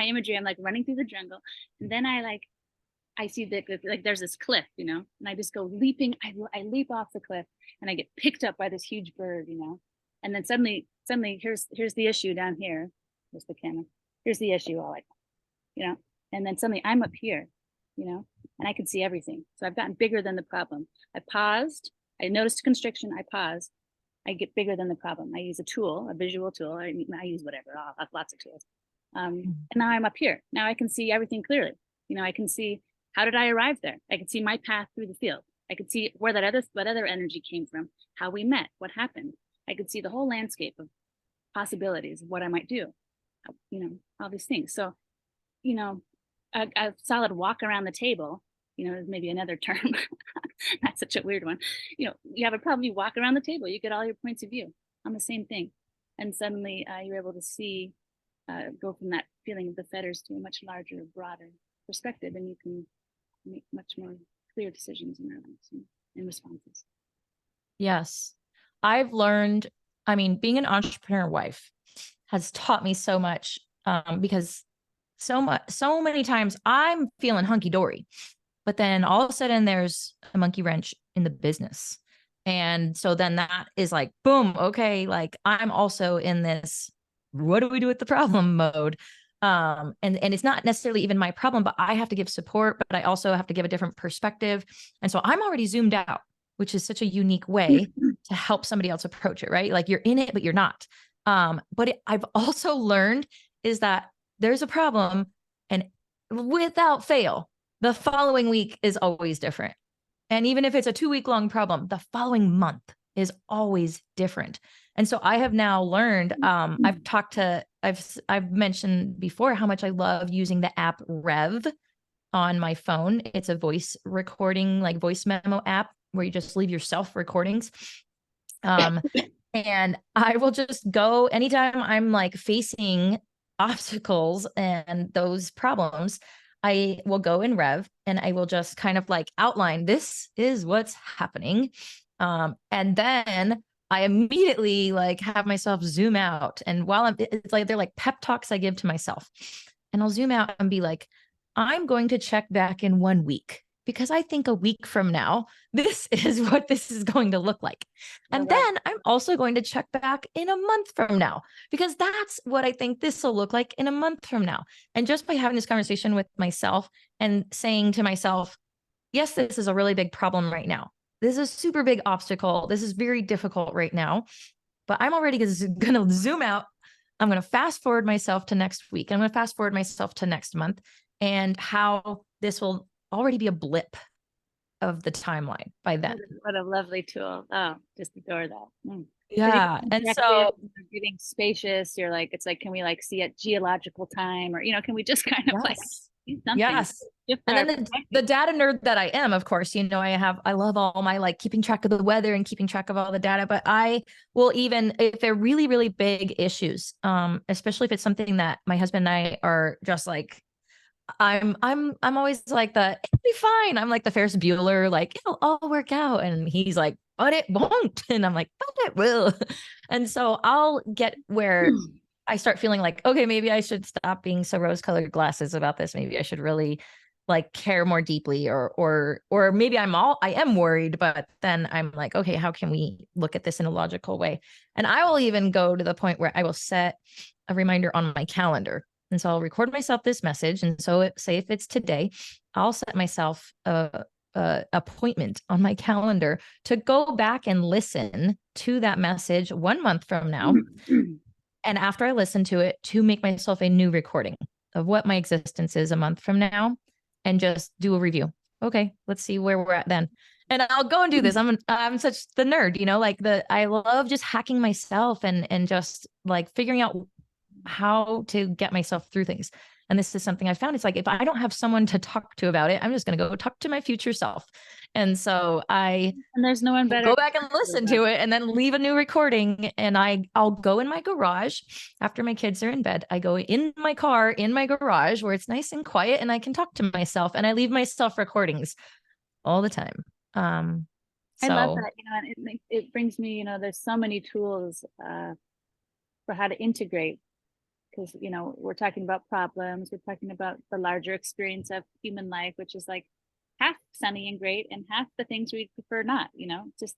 [SPEAKER 2] imagery. I'm like running through the jungle. And then I see that like there's this cliff, and I just go leaping. I leap off the cliff and I get picked up by this huge bird, and then suddenly here's the issue down here. There's the camera. Here's the issue. All like, And then suddenly I'm up here, and I can see everything. So I've gotten bigger than the problem. I paused. I noticed constriction. I paused. I get bigger than the problem. I use a tool, a visual tool. I use whatever. I have lots of tools. And now I'm up here. Now I can see everything clearly. I can see, how did I arrive there? I can see my path through the field. I could see where what other energy came from, how we met, what happened. I could see the whole landscape of possibilities of what I might do, all these things. So, a solid walk around the table, is maybe another term. That's such a weird one. You have a problem, you walk around the table, you get all your points of view on the same thing. And suddenly you're able to see, go from that feeling of the fetters to a much larger, broader perspective, and you can make much more clear decisions in our lives and responses.
[SPEAKER 1] Yes. I've learned, being an entrepreneur wife has taught me so much, because so many times I'm feeling hunky dory, but then all of a sudden there's a monkey wrench in the business. And so then that is like, boom, okay, like I'm also in this, what do we do with the problem mode? And it's not necessarily even my problem, but I have to give support, but I also have to give a different perspective. And so I'm already zoomed out, which is such a unique way to help somebody else approach it, right? Like you're in it, but you're not. I've also learned is that there's a problem, and without fail, the following week is always different. And even if it's a 2-week long problem, the following month is always different. And so I have now learned, I've mentioned before how much I love using the app Rev on my phone. It's a voice recording, like voice memo app where you just leave yourself recordings. And I will just go anytime I'm like facing obstacles and those problems, I will go in Rev and I will just kind of like outline, this is what's happening. And then I immediately like have myself zoom out. And while it's like, they're like pep talks I give to myself, and I'll zoom out and be like, I'm going to check back in 1 week, because I think a week from now, this is what this is going to look like. And then I'm also going to check back in a month from now, because that's what I think this will look like in a month from now. And just by having this conversation with myself and saying to myself, yes, this is a really big problem right now. This is a super big obstacle. This is very difficult right now, but I'm already going to zoom out. I'm going to fast forward myself to next week. I'm going to fast forward myself to next month, and how this will already be a blip of the timeline by then.
[SPEAKER 2] What a lovely tool. Oh, just adore that.
[SPEAKER 1] Yeah. And so
[SPEAKER 2] you're getting spacious. You're like, it's like, can we like see at geological time, or, can we just kind of like do something?
[SPEAKER 1] Yes. And then the data nerd that I am, of course, I love all my like keeping track of the weather and keeping track of all the data, but I will, even if they're really, really big issues, especially if it's something that my husband and I are just like, I'm always like it'll be fine. I'm like the Ferris Bueller, like it'll all work out. And he's like, but it won't. And I'm like, but it will. And so I'll get where I start feeling like, okay, maybe I should stop being so rose-colored glasses about this. Maybe I should really like care more deeply, or maybe I am worried, but then I'm like, okay, how can we look at this in a logical way? And I will even go to the point where I will set a reminder on my calendar. And so I'll record myself this message. And so say if it's today, I'll set myself a appointment on my calendar to go back and listen to that message 1 month from now. And after I listen to it, to make myself a new recording of what my existence is a month from now, and just do a review. Okay, let's see where we're at then. And I'll go and do this. I'm such the nerd, I love just hacking myself and just like figuring out how to get myself through things. And this is something I found. It's like, if I don't have someone to talk to about it, I'm just going to go talk to my future self. And so and
[SPEAKER 2] there's no one better.
[SPEAKER 1] Go back and listen to it, and then leave a new recording. And I'll go in my garage after my kids are in bed. I go in my car, in my garage where it's nice and quiet, and I can talk to myself, and I leave myself recordings all the time.
[SPEAKER 2] I love that, and it brings me, there's so many tools for how to integrate, because we're talking about problems, we're talking about the larger experience of human life, which is like half sunny and great and half the things we prefer not,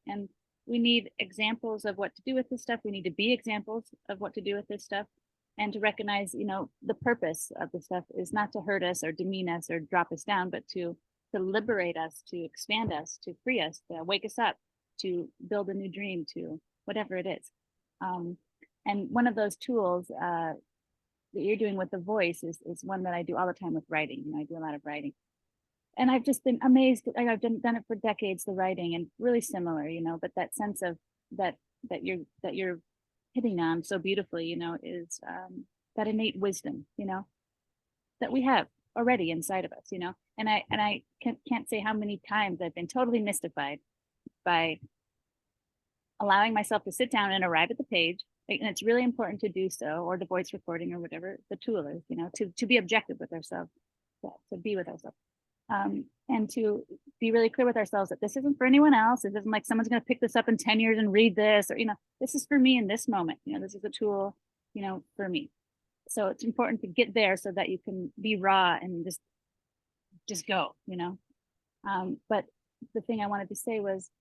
[SPEAKER 2] and we need examples of what to do with this stuff. We need to be examples of what to do with this stuff. and to recognize, the purpose of the stuff is not to hurt us or demean us or drop us down, but to liberate us, to expand us, to free us, to wake us up, to build a new dream, to whatever it is. And one of those tools that you're doing with the voice is one that I do all the time with writing. I do a lot of writing, and I've just been amazed. I've done it for decades, the writing, and really similar, but that sense of that you're hitting on so beautifully, is that innate wisdom, that we have already inside of us, and I can't say how many times I've been totally mystified by allowing myself to sit down and arrive at the page. And it's really important to do so, or the voice recording or whatever the tool is, to be objective with ourselves, to be with ourselves. And to be really clear with ourselves that this isn't for anyone else. This isn't like someone's going to pick this up in 10 years and read this, or, this is for me in this moment. This is a tool, for me. So it's important to get there so that you can be raw and just go, but the thing I wanted to say was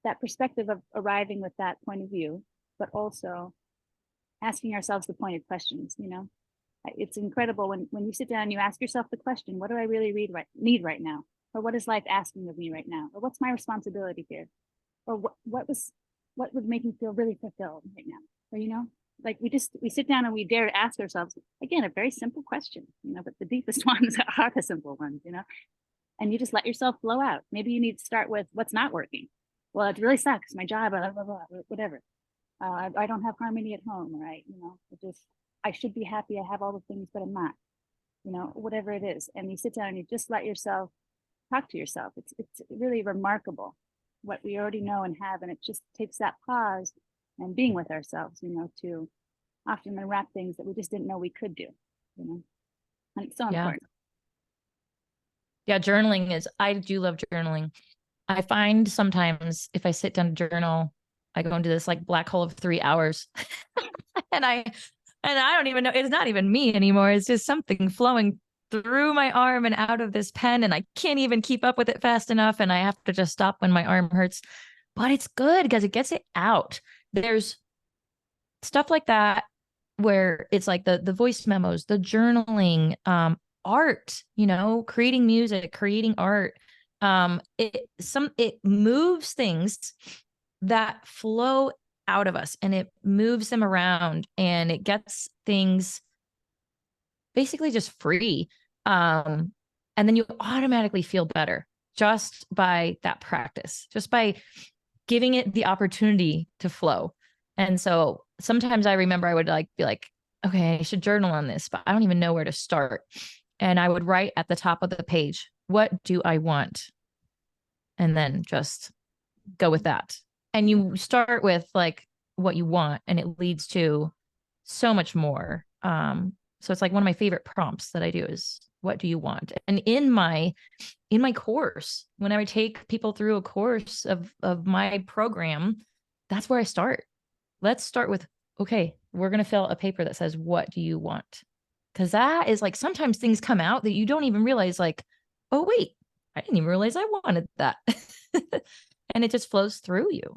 [SPEAKER 2] that perspective of arriving with that point of view, but also asking ourselves the pointed questions. It's incredible when you sit down and you ask yourself the question, what do I really need right now? Or what is life asking of me right now? Or what's my responsibility here? Or what would make me feel really fulfilled right now? Or, like we sit down and we dare to ask ourselves, again, a very simple question, but the deepest ones are the simple ones, and you just let yourself flow out. Maybe you need to start with what's not working. Well, it really sucks, my job, blah, blah, blah, whatever. I don't have harmony at home, right? I should be happy. I have all the things, but I'm not, whatever it is. And you sit down and you just let yourself talk to yourself. It's really remarkable what we already know and have. And it just takes that pause and being with ourselves, to often unwrap things that we just didn't know we could do, and it's so important.
[SPEAKER 1] Yeah, I do love journaling. I find sometimes if I sit down to journal, I go into this like black hole of 3 hours and I don't even know, it's not even me anymore. It's just something flowing through my arm and out of this pen, and I can't even keep up with it fast enough. And I have to just stop when my arm hurts, but it's good because it gets it out. There's stuff like that where it's like the voice memos, the journaling, art, creating music, creating art. It moves things that flow out of us, and it moves them around, and it gets things basically just free. And then you automatically feel better just by that practice, just by giving it the opportunity to flow. And so sometimes I remember I would be like, okay, I should journal on this, but I don't even know where to start. And I would write at the top of the page, what do I want? And then just go with that. And you start with like what you want, and it leads to so much more. So it's like one of my favorite prompts that I do is, what do you want? And in my course, when I would take people through a course of my program, that's where I start. Let's start with, okay, we're going to fill a paper that says, what do you want? Because that is like, sometimes things come out that you don't even realize, like, oh, wait, I didn't even realize I wanted that. And it just flows through you.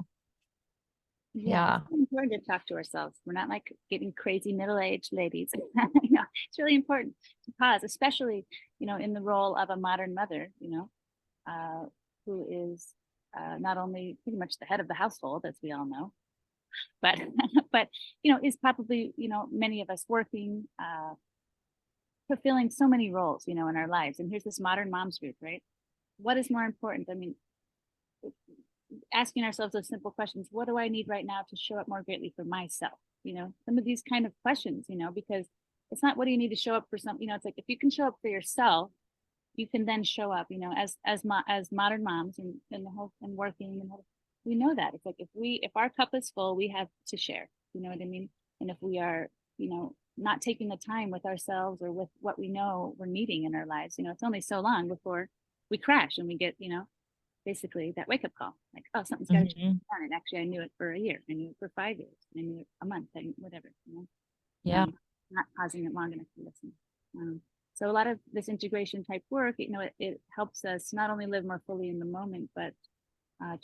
[SPEAKER 1] Yeah.
[SPEAKER 2] It's important to talk to ourselves. We're not like getting crazy middle-aged ladies. It's really important to pause, especially, in the role of a modern mother, who is not only pretty much the head of the household, as we all know, but is probably, many of us working, fulfilling so many roles, in our lives. And here's this modern mom's group, right? What is more important? I mean, asking ourselves those simple questions. What do I need right now to show up more greatly for myself? Some of these kind of questions, because it's not what do you need to show up for something, it's like, if you can show up for yourself, you can then show up, as modern moms and the whole, and working, and we know that it's like, if our cup is full, we have to share, you know what I mean? And if we are, not taking the time with ourselves or with what we know we're needing in our lives, it's only so long before we crash and we get, basically that wake-up call, like, oh, something's got to change. And actually I knew it for a year, I knew it for 5 years, I knew it a month, whatever,
[SPEAKER 1] Yeah.
[SPEAKER 2] Not pausing it long enough to listen. So a lot of this integration type work, it helps us not only live more fully in the moment, but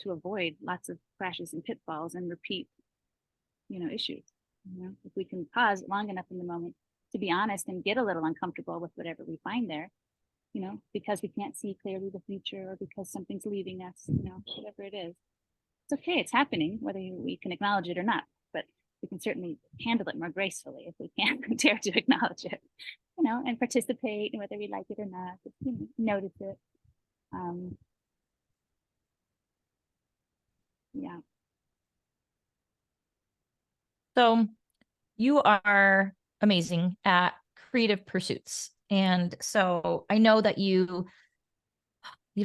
[SPEAKER 2] to avoid lots of crashes and pitfalls and repeat, issues. You know, if we can pause long enough in the moment to be honest and get a little uncomfortable with whatever we find there, you know, because we can't see clearly the future or because something's leaving us, you know, whatever it is. It's okay. It's happening, whether we can acknowledge it or not, but we can certainly handle it more gracefully if we can dare to acknowledge it, you know, and participate, and whether we like it or not, just, you know, notice it. Yeah.
[SPEAKER 1] So you are amazing at creative pursuits. And so I know that you've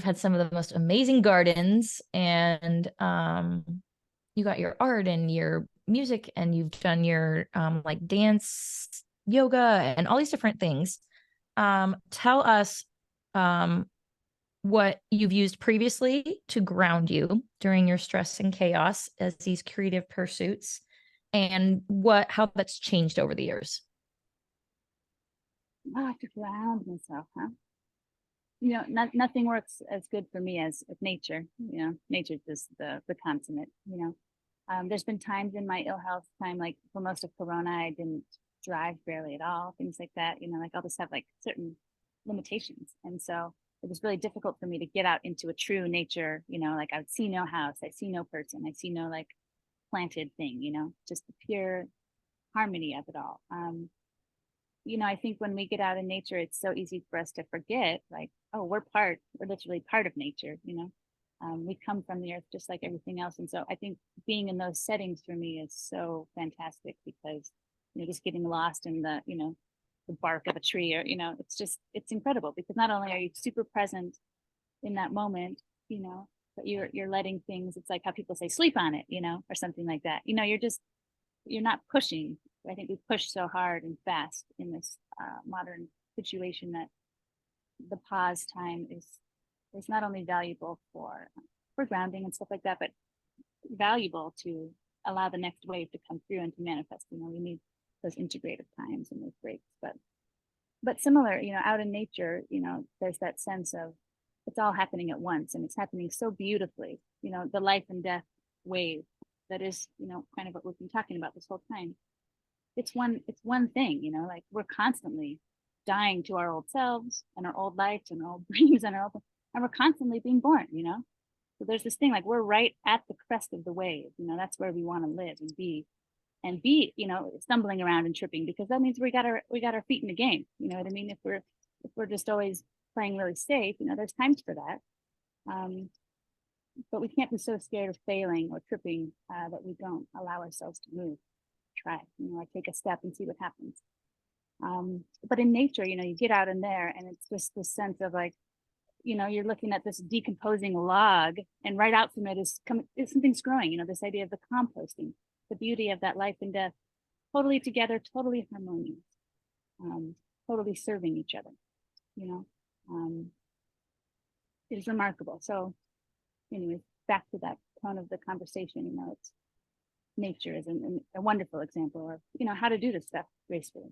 [SPEAKER 1] had some of the most amazing gardens, and you got your art and your music, and you've done your like dance, yoga, and all these different things. Tell us what you've used previously to ground you during your stress and chaos as these creative pursuits, and how that's changed over the years.
[SPEAKER 2] Oh, I have to ground myself, huh? You know, nothing works as good for me as nature. You know, nature is the consummate. You know, there's been times in my ill health time, like for most of Corona, I didn't drive barely at all, things like that. You know, like I'll just have like certain limitations, and so it was really difficult for me to get out into a true nature. You know, like I would see no house, I see no person, I see no like planted thing. You know, just the pure harmony of it all. You know, I think when we get out in nature, it's so easy for us to forget, like, oh, we're literally part of nature, you know. We come from the earth just like everything else. And so I think being in those settings for me is so fantastic because, you know, just getting lost in the, you know, the bark of a tree, or, you know, it's incredible because not only are you super present in that moment, you know, but you're letting things, it's like how people say sleep on it, you know, or something like that. You know, you're not pushing. I think we push so hard and fast in this modern situation that the pause time is not only valuable for grounding and stuff like that, but valuable to allow the next wave to come through and to manifest. You know, we need those integrative times and those breaks. But similar, you know, out in nature, you know, there's that sense of it's all happening at once and it's happening so beautifully. You know, the life and death wave that is, you know, kind of what we've been talking about this whole time. It's one thing, you know, like we're constantly dying to our old selves and our old lives and our old dreams and and we're constantly being born, you know. So there's this thing like we're right at the crest of the wave, you know. That's where we want to live and be, you know, stumbling around and tripping, because that means we got our feet in the game, you know what I mean. If we're just always playing really safe, you know, there's times for that. But we can't be so scared of failing or tripping that we don't allow ourselves to move, try, you know, like take a step and see what happens. But in nature, you know, you get out in there and it's just this sense of like, you know, you're looking at this decomposing log, and right out from it is something's growing, you know, this idea of the composting, the beauty of that life and death, totally together, totally harmonious, totally serving each other, you know. It is remarkable. So anyways, back to that tone of the conversation, you know, it's nature is a wonderful example of, you know, how to do this stuff gracefully,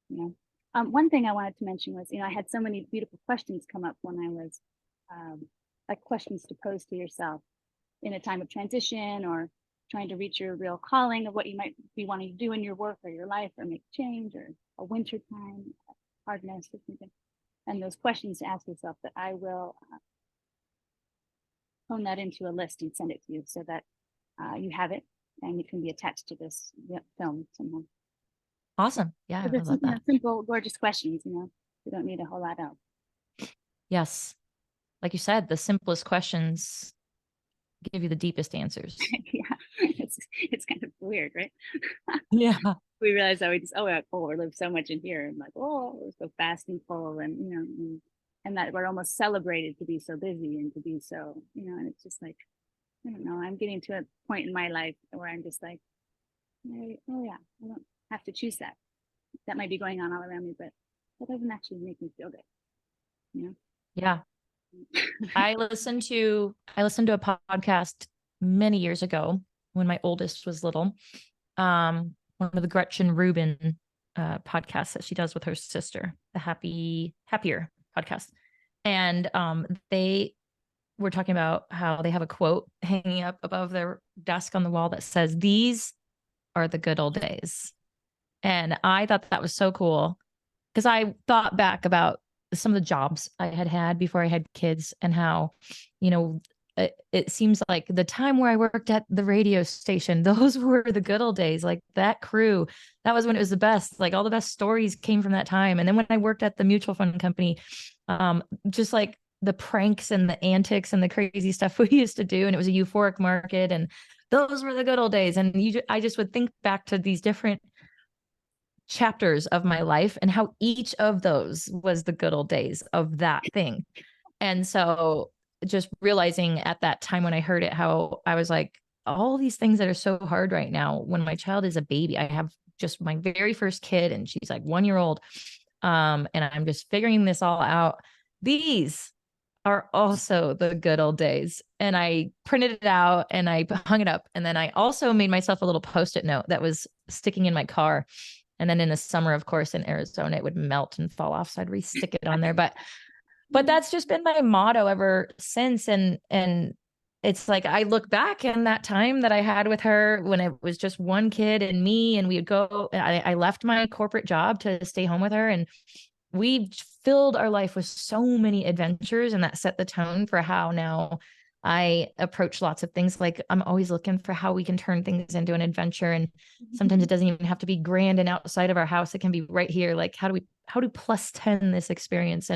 [SPEAKER 2] you know. One thing I wanted to mention was, you know, I had so many beautiful questions come up when I was like questions to pose to yourself in a time of transition or trying to reach your real calling of what you might be wanting to do in your work or your life or make change, or a winter time, hardness or something. And those questions to ask yourself, that I will hone that into a list and send it to you so that you have it and it can be attached to this film somehow.
[SPEAKER 1] Awesome. Yeah, I love that.
[SPEAKER 2] Simple, gorgeous questions, you know, you don't need a whole lot else.
[SPEAKER 1] Yes. Like you said, the simplest questions give you the deepest answers.
[SPEAKER 2] Yeah, it's kind of weird, right?
[SPEAKER 1] Yeah.
[SPEAKER 2] We realize that we just, we live so much in here, and like, oh, we're so fast and full, and you know, and that we're almost celebrated to be so busy and to be so, you know, and it's just like, I don't know, I'm getting to a point in my life where I'm just like, oh yeah, I don't have to choose that. That might be going on all around me, but that doesn't actually make me feel good, you know?
[SPEAKER 1] Yeah. I listened to a podcast many years ago when my oldest was little. One of the Gretchen Rubin podcasts that she does with her sister, the Happier podcast. And they were talking about how they have a quote hanging up above their desk on the wall that says, "These are the good old days." And I thought that was so cool because I thought back about some of the jobs I had had before I had kids and how, you know, it seems like the time where I worked at the radio station, those were the good old days. Like that crew, that was when it was the best. Like all the best stories came from that time. And then when I worked at the mutual fund company, just like the pranks and the antics and the crazy stuff we used to do, and it was a euphoric market, and those were the good old days. And I just would think back to these different chapters of my life and how each of those was the good old days of that thing. And so just realizing at that time when I heard it, how I was like, all these things that are so hard right now, when my child is a baby, I have just my very first kid and she's like 1 year old. And I'm just figuring this all out. These are also the good old days. And I printed it out and I hung it up. And then I also made myself a little post-it note that was sticking in my car. And then in the summer, of course, in Arizona, it would melt and fall off. So I'd re-stick it on there. But that's just been my motto ever since. And it's like I look back in that time that I had with her when it was just one kid and me, and we would go. I left my corporate job to stay home with her, and we filled our life with so many adventures, and that set the tone for how now I approach lots of things. Like I'm always looking for how we can turn things into an adventure. And sometimes it doesn't even have to be grand and outside of our house. It can be right here. Like how do plus 10 this experience?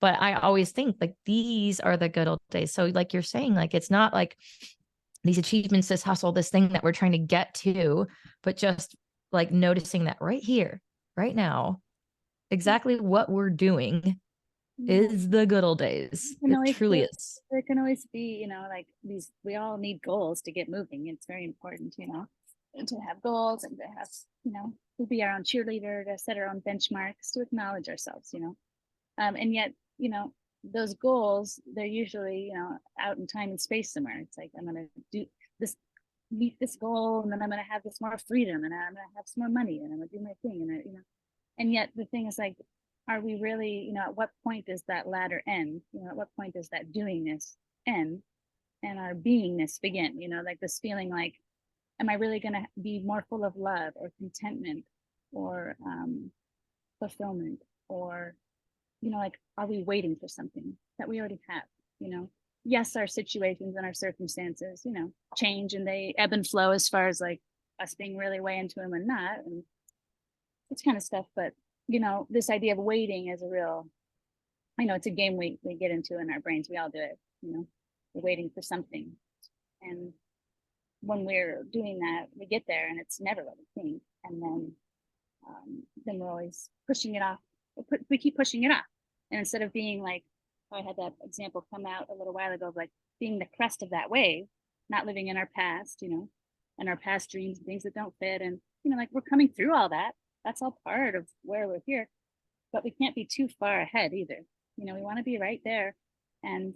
[SPEAKER 1] But I always think like these are the good old days. So like you're saying, like, it's not like these achievements, this hustle, this thing that we're trying to get to, but just like noticing that right here, right now, exactly what we're doing is the good old days. It truly is.
[SPEAKER 2] There can always be, like we all need goals to get moving. It's very important, to have goals and to have, to be our own cheerleader, to set our own benchmarks, to acknowledge ourselves, and yet, those goals, they're usually, out in time and space somewhere. It's like, I'm going to do this, meet this goal, and then I'm going to have this more freedom, and I'm going to have some more money, and I'm going to do my thing. And yet the thing is like, are we really, at what point does that ladder end? At what point does that doingness end and our beingness begin? Like this feeling like, am I really going to be more full of love or contentment or fulfillment? Or, like, are we waiting for something that we already have? Yes, our situations and our circumstances, change, and they ebb and flow as far as like us being really way into them and not, and it's kind of stuff. But this idea of waiting is a real, it's a game we get into in our brains. We all do it. We're waiting for something, and when we're doing that, we get there and it's never what we think, and then we're always pushing it off. We keep pushing it off, and instead of being like, I had that example come out a little while ago of like being the crest of that wave, not living in our past, and our past dreams and things that don't fit, and like we're coming through all that. That's all part of where we're here, but we can't be too far ahead either. We want to be right there and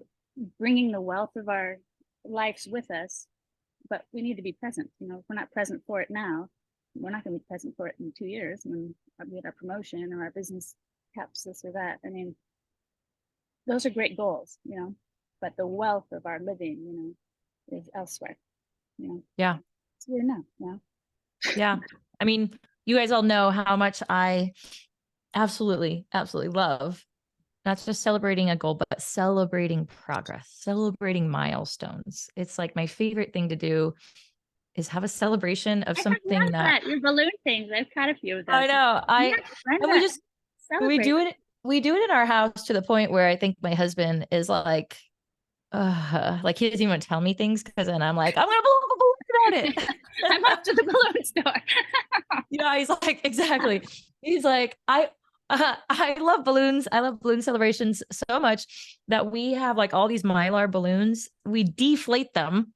[SPEAKER 2] bringing the wealth of our lives with us, but we need to be present. If we're not present for it now, we're not going to be present for it in 2 years when we get our promotion or our business caps this or that. I mean, those are great goals, but the wealth of our living, is elsewhere.
[SPEAKER 1] Yeah.
[SPEAKER 2] It's here now.
[SPEAKER 1] Yeah. I mean, you guys all know how much I absolutely love not just celebrating a goal, but celebrating progress, celebrating milestones. It's like my favorite thing to do is have a celebration of something that
[SPEAKER 2] your balloon things. I've got a few of those.
[SPEAKER 1] I know. And we do it. We do it in our house to the point where I think my husband is like he doesn't even tell me things because then I'm like, I'm gonna about it.
[SPEAKER 2] I'm off to the balloon store.
[SPEAKER 1] Yeah, he's like, exactly. He's like, I love balloons. I love balloon celebrations so much that we have like all these Mylar balloons. We deflate them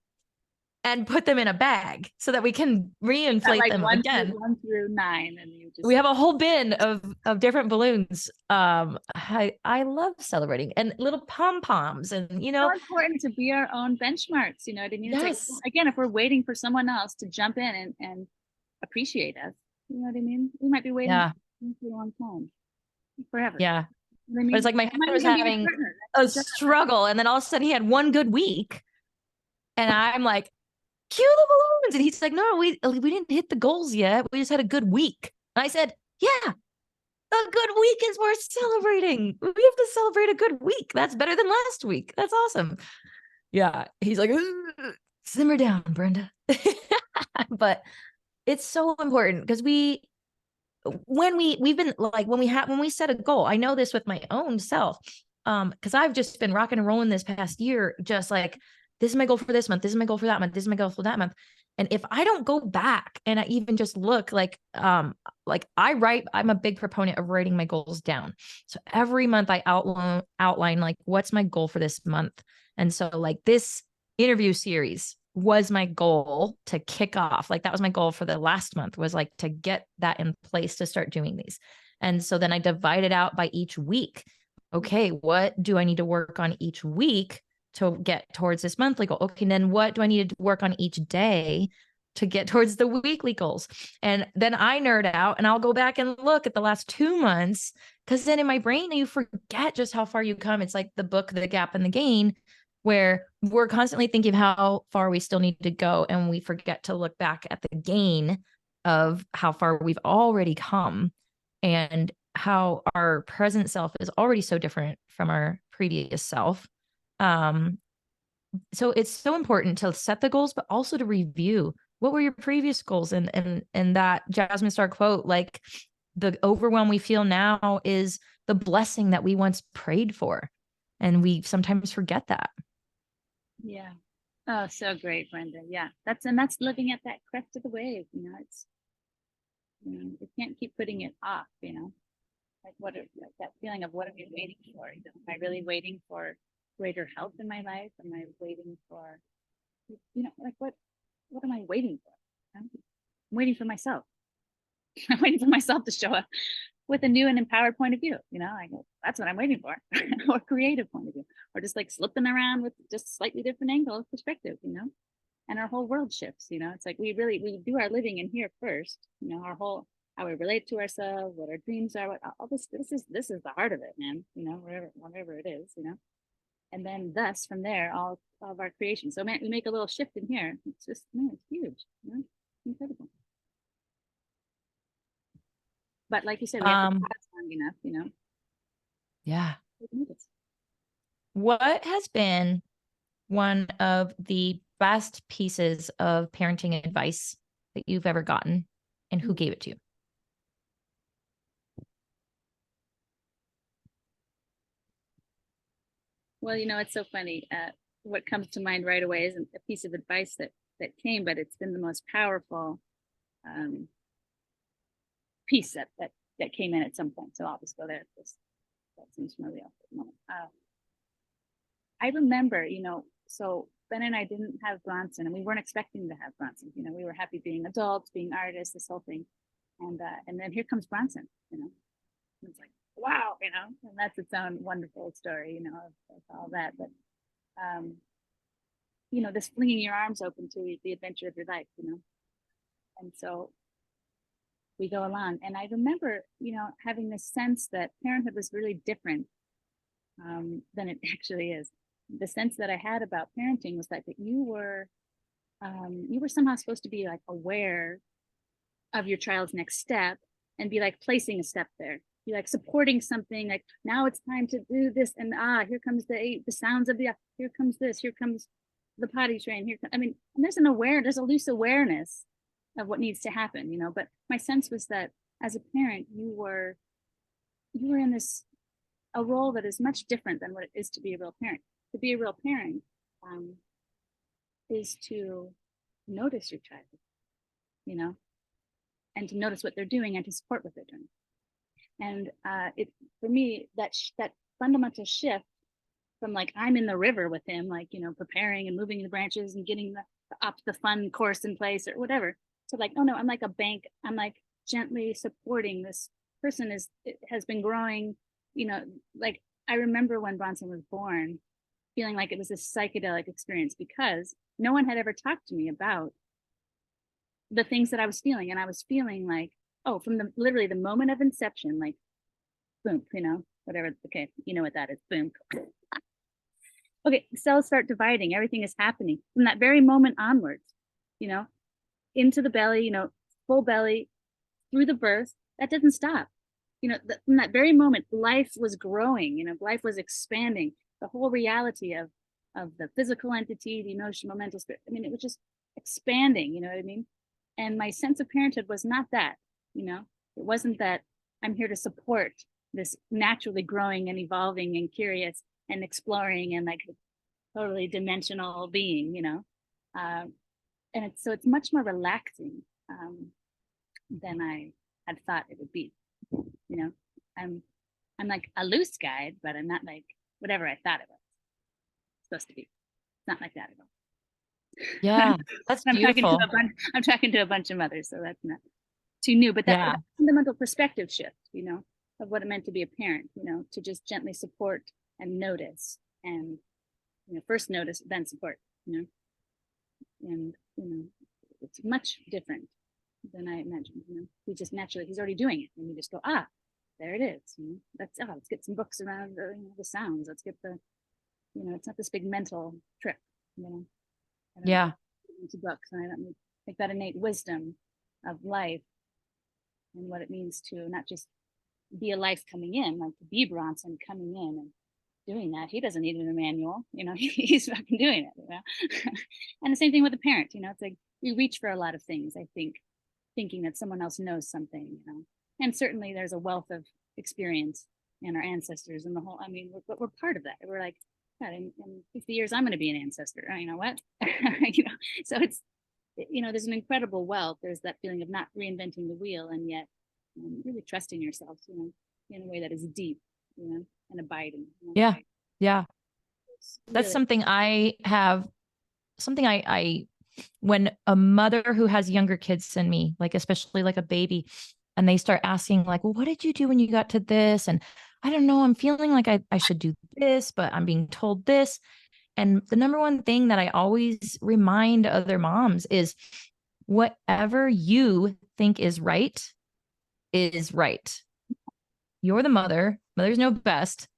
[SPEAKER 1] and put them in a bag so that we can reinflate them again.
[SPEAKER 2] 1 through 9, and
[SPEAKER 1] we have a whole bin of different balloons. I love celebrating and little pom poms, and
[SPEAKER 2] so important to be our own benchmarks. You know what I mean?
[SPEAKER 1] Yes.
[SPEAKER 2] It's like, again, if we're waiting for someone else to jump in and appreciate us, you know what I mean? We might be waiting for a long time, forever.
[SPEAKER 1] Yeah.
[SPEAKER 2] You know what I mean?
[SPEAKER 1] But it's like my husband was having a struggle, and then all of a sudden he had one good week, and I'm like, cue the balloons, and he's like, no, we didn't hit the goals yet. We just had a good week. I said, yeah, a good week is worth celebrating. We have to celebrate a good week. That's better than last week. That's awesome. Yeah. He's like, simmer down, Brenda. But it's so important because we've been like, when we set a goal, I know this with my own self. Because I've just been rocking and rolling this past year, just like, this is my goal for this month, this is my goal for that month, this is my goal for that month. And if I don't go back and I even just look like I'm a big proponent of writing my goals down. So every month I outline like, what's my goal for this month. And so like this interview series was my goal to kick off. Like that was my goal for the last month, was like to get that in place to start doing these. And so then I divided out by each week. Okay, what do I need to work on each week to get towards this monthly goal? Okay, and then what do I need to work on each day to get towards the weekly goals? And then I nerd out and I'll go back and look at the last 2 months, because then in my brain, you forget just how far you come. It's like the book, The Gap and the Gain, where we're constantly thinking of how far we still need to go. And we forget to look back at the gain of how far we've already come and how our present self is already so different from our previous self. So it's so important to set the goals, but also to review what were your previous goals. And that Jasmine Star quote, like, the overwhelm we feel now is the blessing that we once prayed for. And we sometimes forget that.
[SPEAKER 2] Yeah. Oh, so great, Brenda. Yeah. That's living at that crest of the wave. It's, you can't keep putting it off, like like that feeling of, what am I waiting for? Am I really waiting for greater health in my life? Am I waiting for, like what am I waiting for? I'm waiting for myself. I'm waiting for myself to show up with a new and empowered point of view. I go, that's what I'm waiting for, or creative point of view, or just like slipping around with just slightly different angle of perspective, and our whole world shifts. It's like we do our living in here first, our whole, how we relate to ourselves, what our dreams are, what all this is the heart of it, man, whatever it is, and then thus from there, all of our creation. So man, we make a little shift in here. It's just, man, it's huge, incredible. But like you said, we have to pause long enough,
[SPEAKER 1] Yeah. What has been one of the best pieces of parenting advice that you've ever gotten, and who gave it to you?
[SPEAKER 2] Well, it's so funny. What comes to mind right away isn't a piece of advice that came, but it's been the most powerful piece that came in at some point. So I'll just go there. That seems familiar at the moment. I remember, so Ben and I didn't have Bronson, and we weren't expecting to have Bronson. We were happy being adults, being artists, this whole thing. And then here comes Bronson, it's like, wow, and that's its own wonderful story, of all that. But, this flinging your arms open to the adventure of your life, and so we go along. And I remember, having this sense that parenthood was really different than it actually is. The sense that I had about parenting was that you were somehow supposed to be like aware of your child's next step and be like placing a step there, be like supporting something, like, now it's time to do this, and here comes the sounds of here comes this, here comes the potty train, and there's a loose awareness of what needs to happen, but my sense was that as a parent, you were in a role that is much different than what it is to be a real parent. To be a real parent is to notice your child, and to notice what they're doing and to support what they're doing. And for me, that fundamental shift from like, I'm in the river with him, like, preparing and moving the branches and getting the fun course in place or whatever, to like, oh no, I'm like a bank. I'm like gently supporting this person has been growing, like I remember when Bronson was born, feeling like it was a psychedelic experience because no one had ever talked to me about the things that I was feeling. And I was feeling like, oh, from literally the moment of inception, like, boom, whatever. Okay, you know what that is, boom. Okay, cells start dividing, everything is happening from that very moment onwards, into the belly, full belly, through the birth, that doesn't stop. From that very moment, life was growing, life was expanding. The whole reality of the physical entity, the emotional, mental, spirit. I mean, it was just expanding, you know what I mean? And my sense of parenthood was not that, it wasn't that I'm here to support this naturally growing and evolving and curious and exploring and like totally dimensional being, and it's much more relaxing than I had thought it would be. I'm like a loose guide, but I'm not like whatever I thought it was supposed to be. It's not like that at all.
[SPEAKER 1] Yeah, that's beautiful.
[SPEAKER 2] I'm talking to a bunch of mothers, so that's not too new, but that fundamental perspective shift, of what it meant to be a parent, to just gently support and notice, and first notice, then support, and it's much different than I imagined. He's already doing it, and you just go, there it is. Let's get some books around the sounds. Let's get the, it's not this big mental trip.
[SPEAKER 1] Yeah.
[SPEAKER 2] Into books, and I don't think that innate wisdom of life and what it means to not just be a life coming in, like to be Bronson coming in and doing that. He doesn't need a manual, he's fucking doing it, And the same thing with a parent, it's like we reach for a lot of things, I think, thinking that someone else knows something, and certainly there's a wealth of experience in our ancestors and the whole, we're part of that. We're like, God, in 50 years, I'm going to be an ancestor. You know what? So it's, there's an incredible wealth. There's that feeling of not reinventing the wheel, and yet really trusting yourself, in a way that is deep, and abiding.
[SPEAKER 1] Yeah. Yeah. That's
[SPEAKER 2] really
[SPEAKER 1] something I have, when a mother who has younger kids than me, like especially like a baby, and they start asking like, well, what did you do when you got to this? And I don't know, I'm feeling like I should do this, but I'm being told this. And the number one thing that I always remind other moms is whatever you think is right. You're the mother. Mothers know best.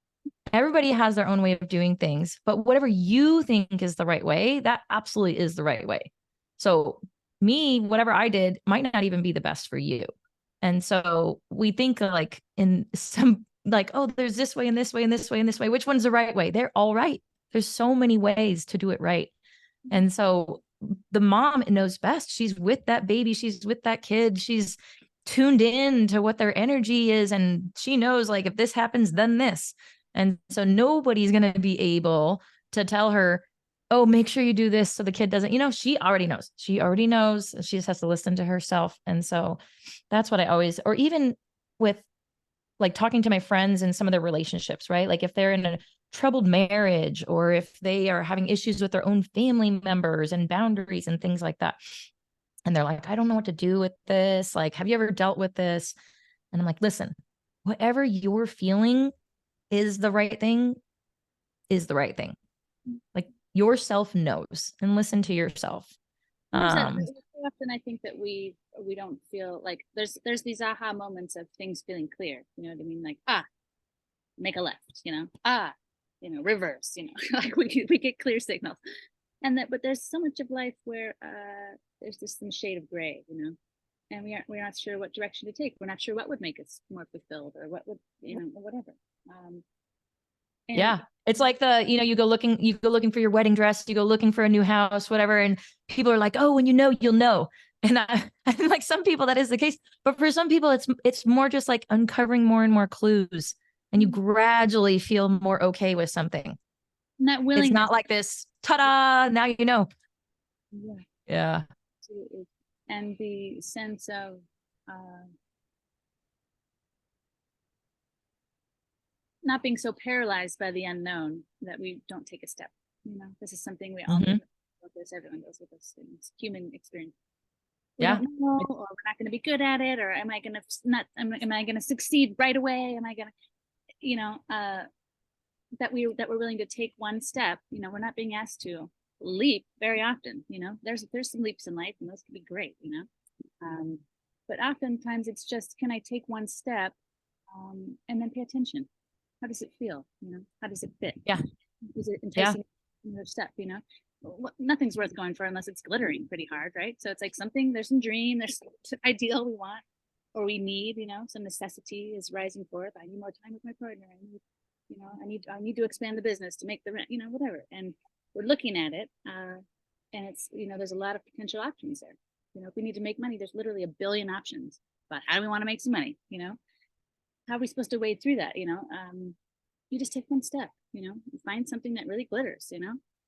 [SPEAKER 1] Everybody has their own way of doing things, but whatever you think is the right way, that absolutely is the right way. So whatever I did might not even be the best for you. And so we think like in some like, oh, there's this way and this way and this way and this way. Which one's the right way? They're all right. There's so many ways to do it right. And so the mom knows best. She's with that baby. She's with that kid. She's tuned in to what their energy is. And she knows like, if this happens, then this. And so nobody's going to be able to tell her, oh, make sure you do this so the kid doesn't, she already knows. She just has to listen to herself. And so that's what I always, or even with like talking to my friends in some of their relationships, right? Like if they're in a troubled marriage, or if they are having issues with their own family members and boundaries and things like that. And they're like, I don't know what to do with this. Like, have you ever dealt with this? And I'm like, listen, whatever you're feeling is the right thing. Like yourself knows, and listen to yourself.
[SPEAKER 2] Often I think that we don't feel like there's these aha moments of things feeling clear. You know what I mean? Like, make a left, reverse, like we get clear signals. But there's so much of life where there's just some shade of gray, and we're not sure what direction to take. We're not sure what would make us more fulfilled, or what would, or whatever.
[SPEAKER 1] Yeah. It's like you go looking for your wedding dress, you go looking for a new house, whatever. And people are like, oh, when you'll know. And I like some people that is the case, but for some people it's more just like uncovering more and more clues, and you gradually feel more okay with something.
[SPEAKER 2] Not willing.
[SPEAKER 1] It's not like this, ta-da, now you know.
[SPEAKER 2] Yeah. Absolutely. And the sense of not being so paralyzed by the unknown that we don't take a step. This is something we all do with this. Everyone goes with this. It's human experience. We don't know, or we're not going to be good at it, or am I going to succeed right away? Am I going to, that we're willing to take one step. We're not being asked to leap very often. There's some leaps in life, and those can be great. But oftentimes it's just, can I take one step, and then pay attention? How does it feel? How does it fit?
[SPEAKER 1] Yeah.
[SPEAKER 2] Is it enticing another step? Nothing's worth going for unless it's glittering pretty hard, right? So it's like there's some dream, there's some ideal we want. or we need, some necessity is rising forth. I need more time with my partner. I need to expand the business to make the rent, whatever. And we're looking at it. And it's, there's a lot of potential options there. If we need to make money, there's literally a billion options about how do we want to make some money, how are we supposed to wade through that? You just take one step, you find something that really glitters,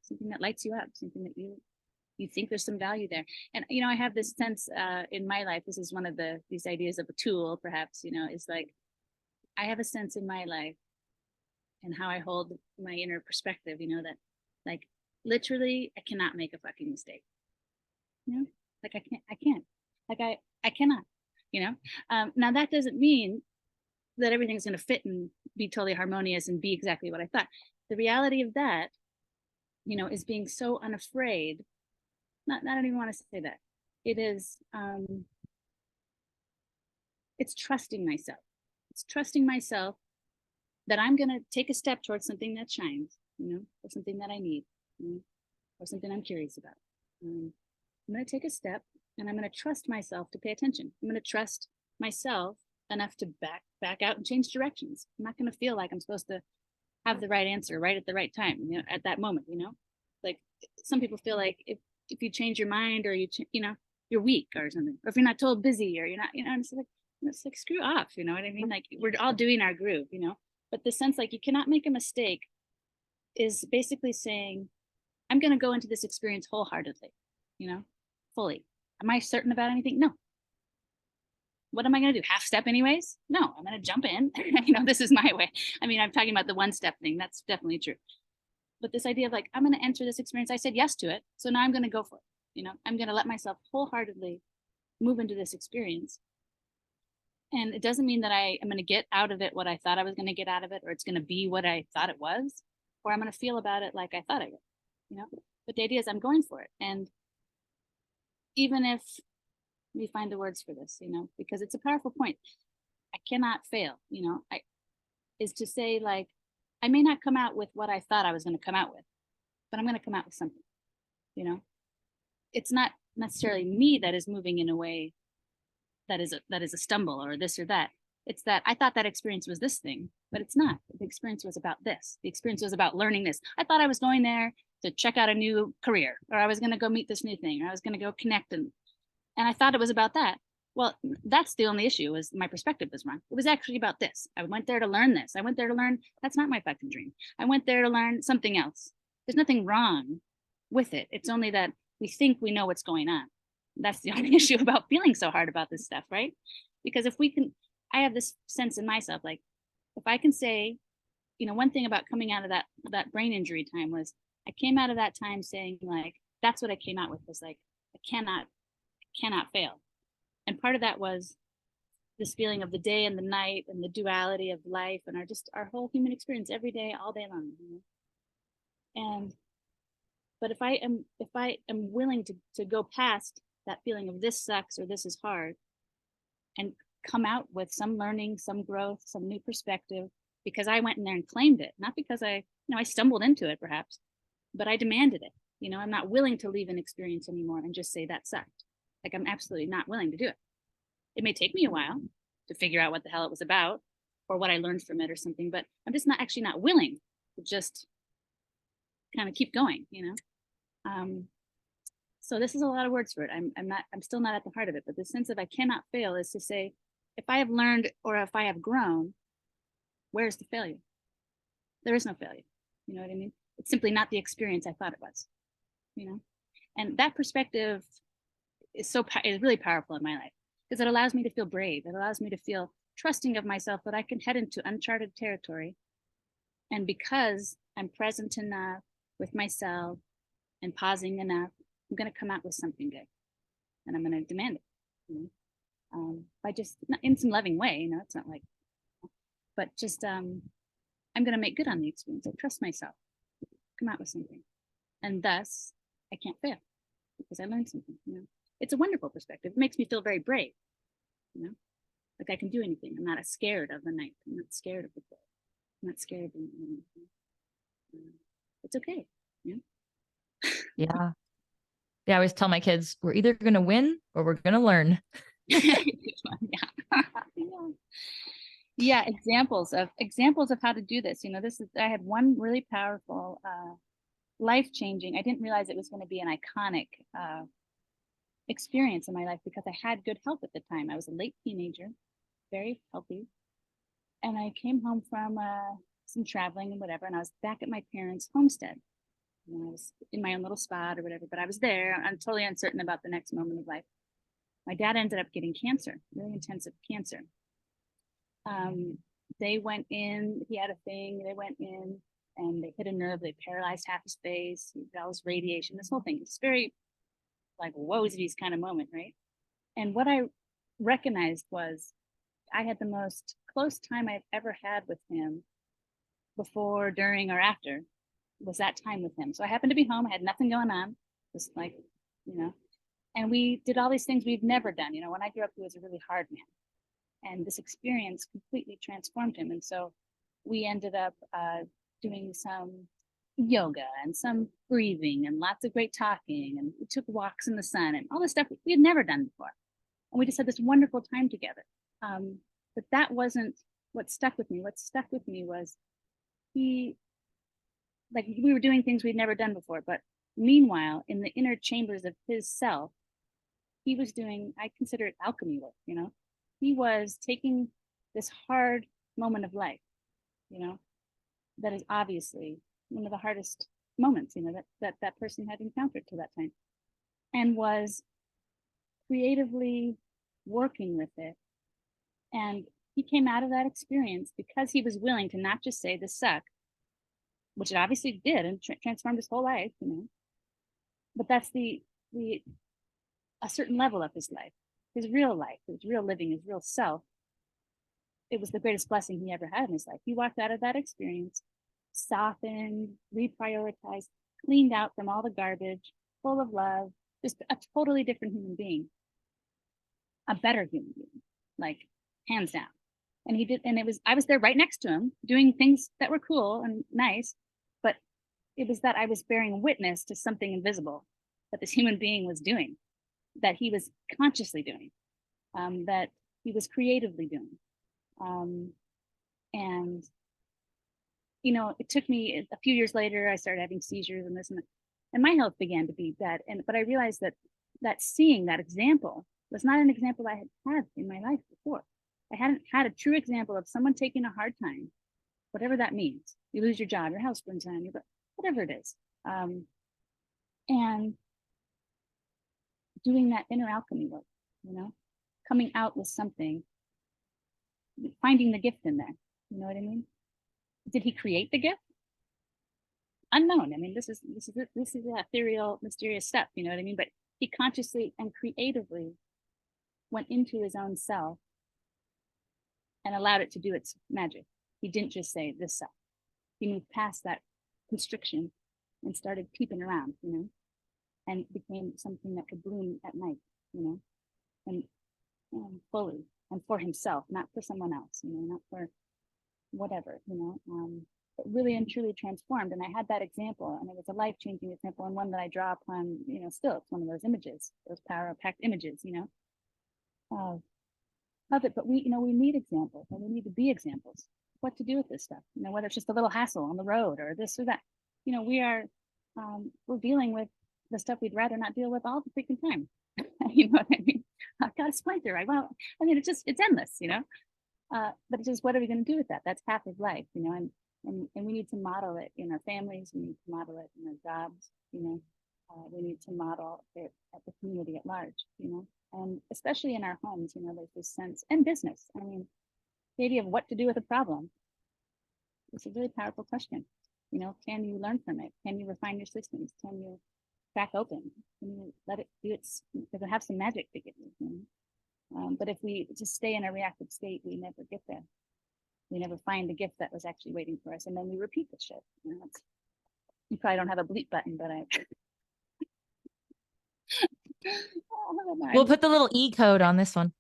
[SPEAKER 2] something that lights you up, something that you think there's some value there. And, I have this sense in my life, this is one of these ideas of a tool, perhaps, is like, I have a sense in my life and how I hold my inner perspective, that like, literally, I cannot make a fucking mistake. Like I can't, like I cannot, now that doesn't mean that everything's going to fit and be totally harmonious and be exactly what I thought. The reality of that, is being so unafraid. I don't even want to say that. It is, it's trusting myself. It's trusting myself that I'm going to take a step towards something that shines, or something that I need, or something I'm curious about. I'm going to take a step and I'm going to trust myself to pay attention. I'm going to trust myself enough to back out and change directions. I'm not going to feel like I'm supposed to have the right answer right at the right time, at that moment, like some people feel like if you change your mind or you're weak or something, or if you're not told busy or you're not, it's like screw off, you know what I mean? Like we're all doing our groove, but the sense like you cannot make a mistake is basically saying, I'm going to go into this experience wholeheartedly, fully. Am I certain about anything? No. What am I going to do? Half step anyways? No, I'm going to jump in. This is my way. I mean, I'm talking about the one step thing. That's definitely true. But this idea of like, I'm going to enter this experience. I said yes to it. So now I'm going to go for it. I'm going to let myself wholeheartedly move into this experience. And it doesn't mean that I am going to get out of it what I thought I was going to get out of it, or it's going to be what I thought it was, or I'm going to feel about it like I thought I would, But the idea is I'm going for it. And even if we find the words for this, because it's a powerful point. I cannot fail, is to say like, I may not come out with what I thought I was going to come out with, but I'm going to come out with something, It's not necessarily me that is moving in a way that is a stumble or this or that. It's that I thought that experience was this thing, but it's not. The experience was about this. The experience was about learning this. I thought I was going there to check out a new career, or I was going to go meet this new thing, or I was going to go connect and I thought it was about that. Well, that's the only issue, is my perspective was wrong. It was actually about this. I went there to learn this. I went there to learn, that's not my fucking dream. I went there to learn something else. There's nothing wrong with it. It's only that we think we know what's going on. That's the only issue about feeling so hard about this stuff, right? Because if we can, I have this sense in myself, like if I can say, one thing about coming out of that brain injury time was I came out of that time saying like, that's what I came out with, was like, I cannot fail. And part of that was this feeling of the day and the night and the duality of life and our whole human experience every day, all day long. But if I am willing to go past that feeling of this sucks or this is hard and come out with some learning, some growth, some new perspective, because I went in there and claimed it, not because I stumbled into it perhaps, but I demanded it. I'm not willing to leave an experience anymore and just say that sucked. Like I'm absolutely not willing to do it. It may take me a while to figure out what the hell it was about or what I learned from it or something, but I'm just not willing to just kind of keep going, So this is a lot of words for it. I'm still not at the heart of it, but the sense of I cannot fail is to say, if I have learned or if I have grown, where's the failure? There is no failure. You know what I mean? It's simply not the experience I thought it was, And that perspective is really powerful in my life because it allows me to feel brave. It allows me to feel trusting of myself that I can head into uncharted territory. And because I'm present enough with myself and pausing enough, I'm going to come out with something good and I'm going to demand it, by just in some loving way, it's not like, but just, I'm going to make good on the experience. I trust myself, come out with something. And thus I can't fail because I learned something, It's a wonderful perspective. It makes me feel very brave, like I can do anything. I'm not scared of the night. I'm not scared of the day. I'm not scared of anything. It's okay.
[SPEAKER 1] Yeah. Yeah. I always tell my kids, we're either going to win or we're going to learn.
[SPEAKER 2] Yeah. Yeah, examples of how to do this. You know, this is, I had one really powerful, life-changing, I didn't realize it was going to be an iconic experience in my life because I had good health at the time. I was a late teenager, very healthy. And I came home from some traveling and whatever, and I was back at my parents' homestead. You know, I was in my own little spot or whatever, but I was there. I'm totally uncertain about the next moment of life. My dad ended up getting cancer, really intensive cancer. Um, they went in, he had a thing, they went in and they hit a nerve, they paralyzed half his face, he got all this radiation, this whole thing. It's very like woesies kind of moment, right? And what I recognized was I had the most close time I've ever had with him before, during, or after was that time with him. So I happened to be home, I had nothing going on, just like, you know, and we did all these things we've never done. You know, when I grew up, he was a really hard man. And this experience completely transformed him. And so we ended up doing some yoga and some breathing and lots of great talking. And we took walks in the sun and all this stuff we had never done before. And we just had this wonderful time together. But that wasn't what stuck with me. What stuck with me was he, like, we were doing things we'd never done before. But meanwhile, in the inner chambers of his self, he was doing, I consider it alchemy work, you know? He was taking this hard moment of life, you know, that is obviously one of the hardest moments, you know, that person had encountered to that time, and was creatively working with it. And he came out of that experience because he was willing to not just say this sucked, which it obviously did and transformed his whole life, you know, but that's the a certain level of his life, his real life, his real living, his real self. It was the greatest blessing he ever had in his life. He walked out of that experience softened, reprioritized, cleaned out from all the garbage, full of love, just a totally different human being, a better human being, like hands down. And he did, and I was there right next to him doing things that were cool and nice, but it was that I was bearing witness to something invisible that this human being was doing, that he was consciously doing, that he was creatively doing. And you know, it took me a few years later, I started having seizures and this and that, and my health began to be bad. But I realized that seeing that example was not an example I had had in my life before. I hadn't had a true example of someone taking a hard time, whatever that means. You lose your job, your house burns down, whatever it is, and doing that inner alchemy work, you know, coming out with something, finding the gift in there. You know what I mean? Did he create the gift? Unknown. I mean, this is ethereal, mysterious stuff. You know what I mean? But he consciously and creatively went into his own self and allowed it to do its magic. He didn't just say this self. He moved past that constriction and started peeping around, you know, and became something that could bloom at night, you know, and fully, and for himself, not for someone else, you know, not for whatever, you know, but really and truly transformed. And I had that example, and it was a life-changing example, and one that I draw upon, you know, still. It's one of those images, those power-packed images, you know, of it. But we, you know, we need examples, and we need to be examples. What to do with this stuff, you know, whether it's just a little hassle on the road or this or that. You know, we're dealing with the stuff we'd rather not deal with all the freaking time. You know what I mean? I've got a splinter, right? Well, I mean, it's endless, you know. But it's just, what are we going to do with that? That's half of life, you know, and we need to model it in our families. We need to model it in our jobs, you know. We need to model it at the community at large, you know, and especially in our homes, you know, there's this sense, and business. I mean, the idea of what to do with a problem. It's a really powerful question. You know, can you learn from it? Can you refine your systems? Can you crack open? Can you let it do its, does it have some magic to give you? You know? But if we just stay in a reactive state, we never get there. We never find the gift that was actually waiting for us. And then we repeat the shit. You know, you probably don't have a bleep button, but I.
[SPEAKER 1] We'll put the little E code on this one.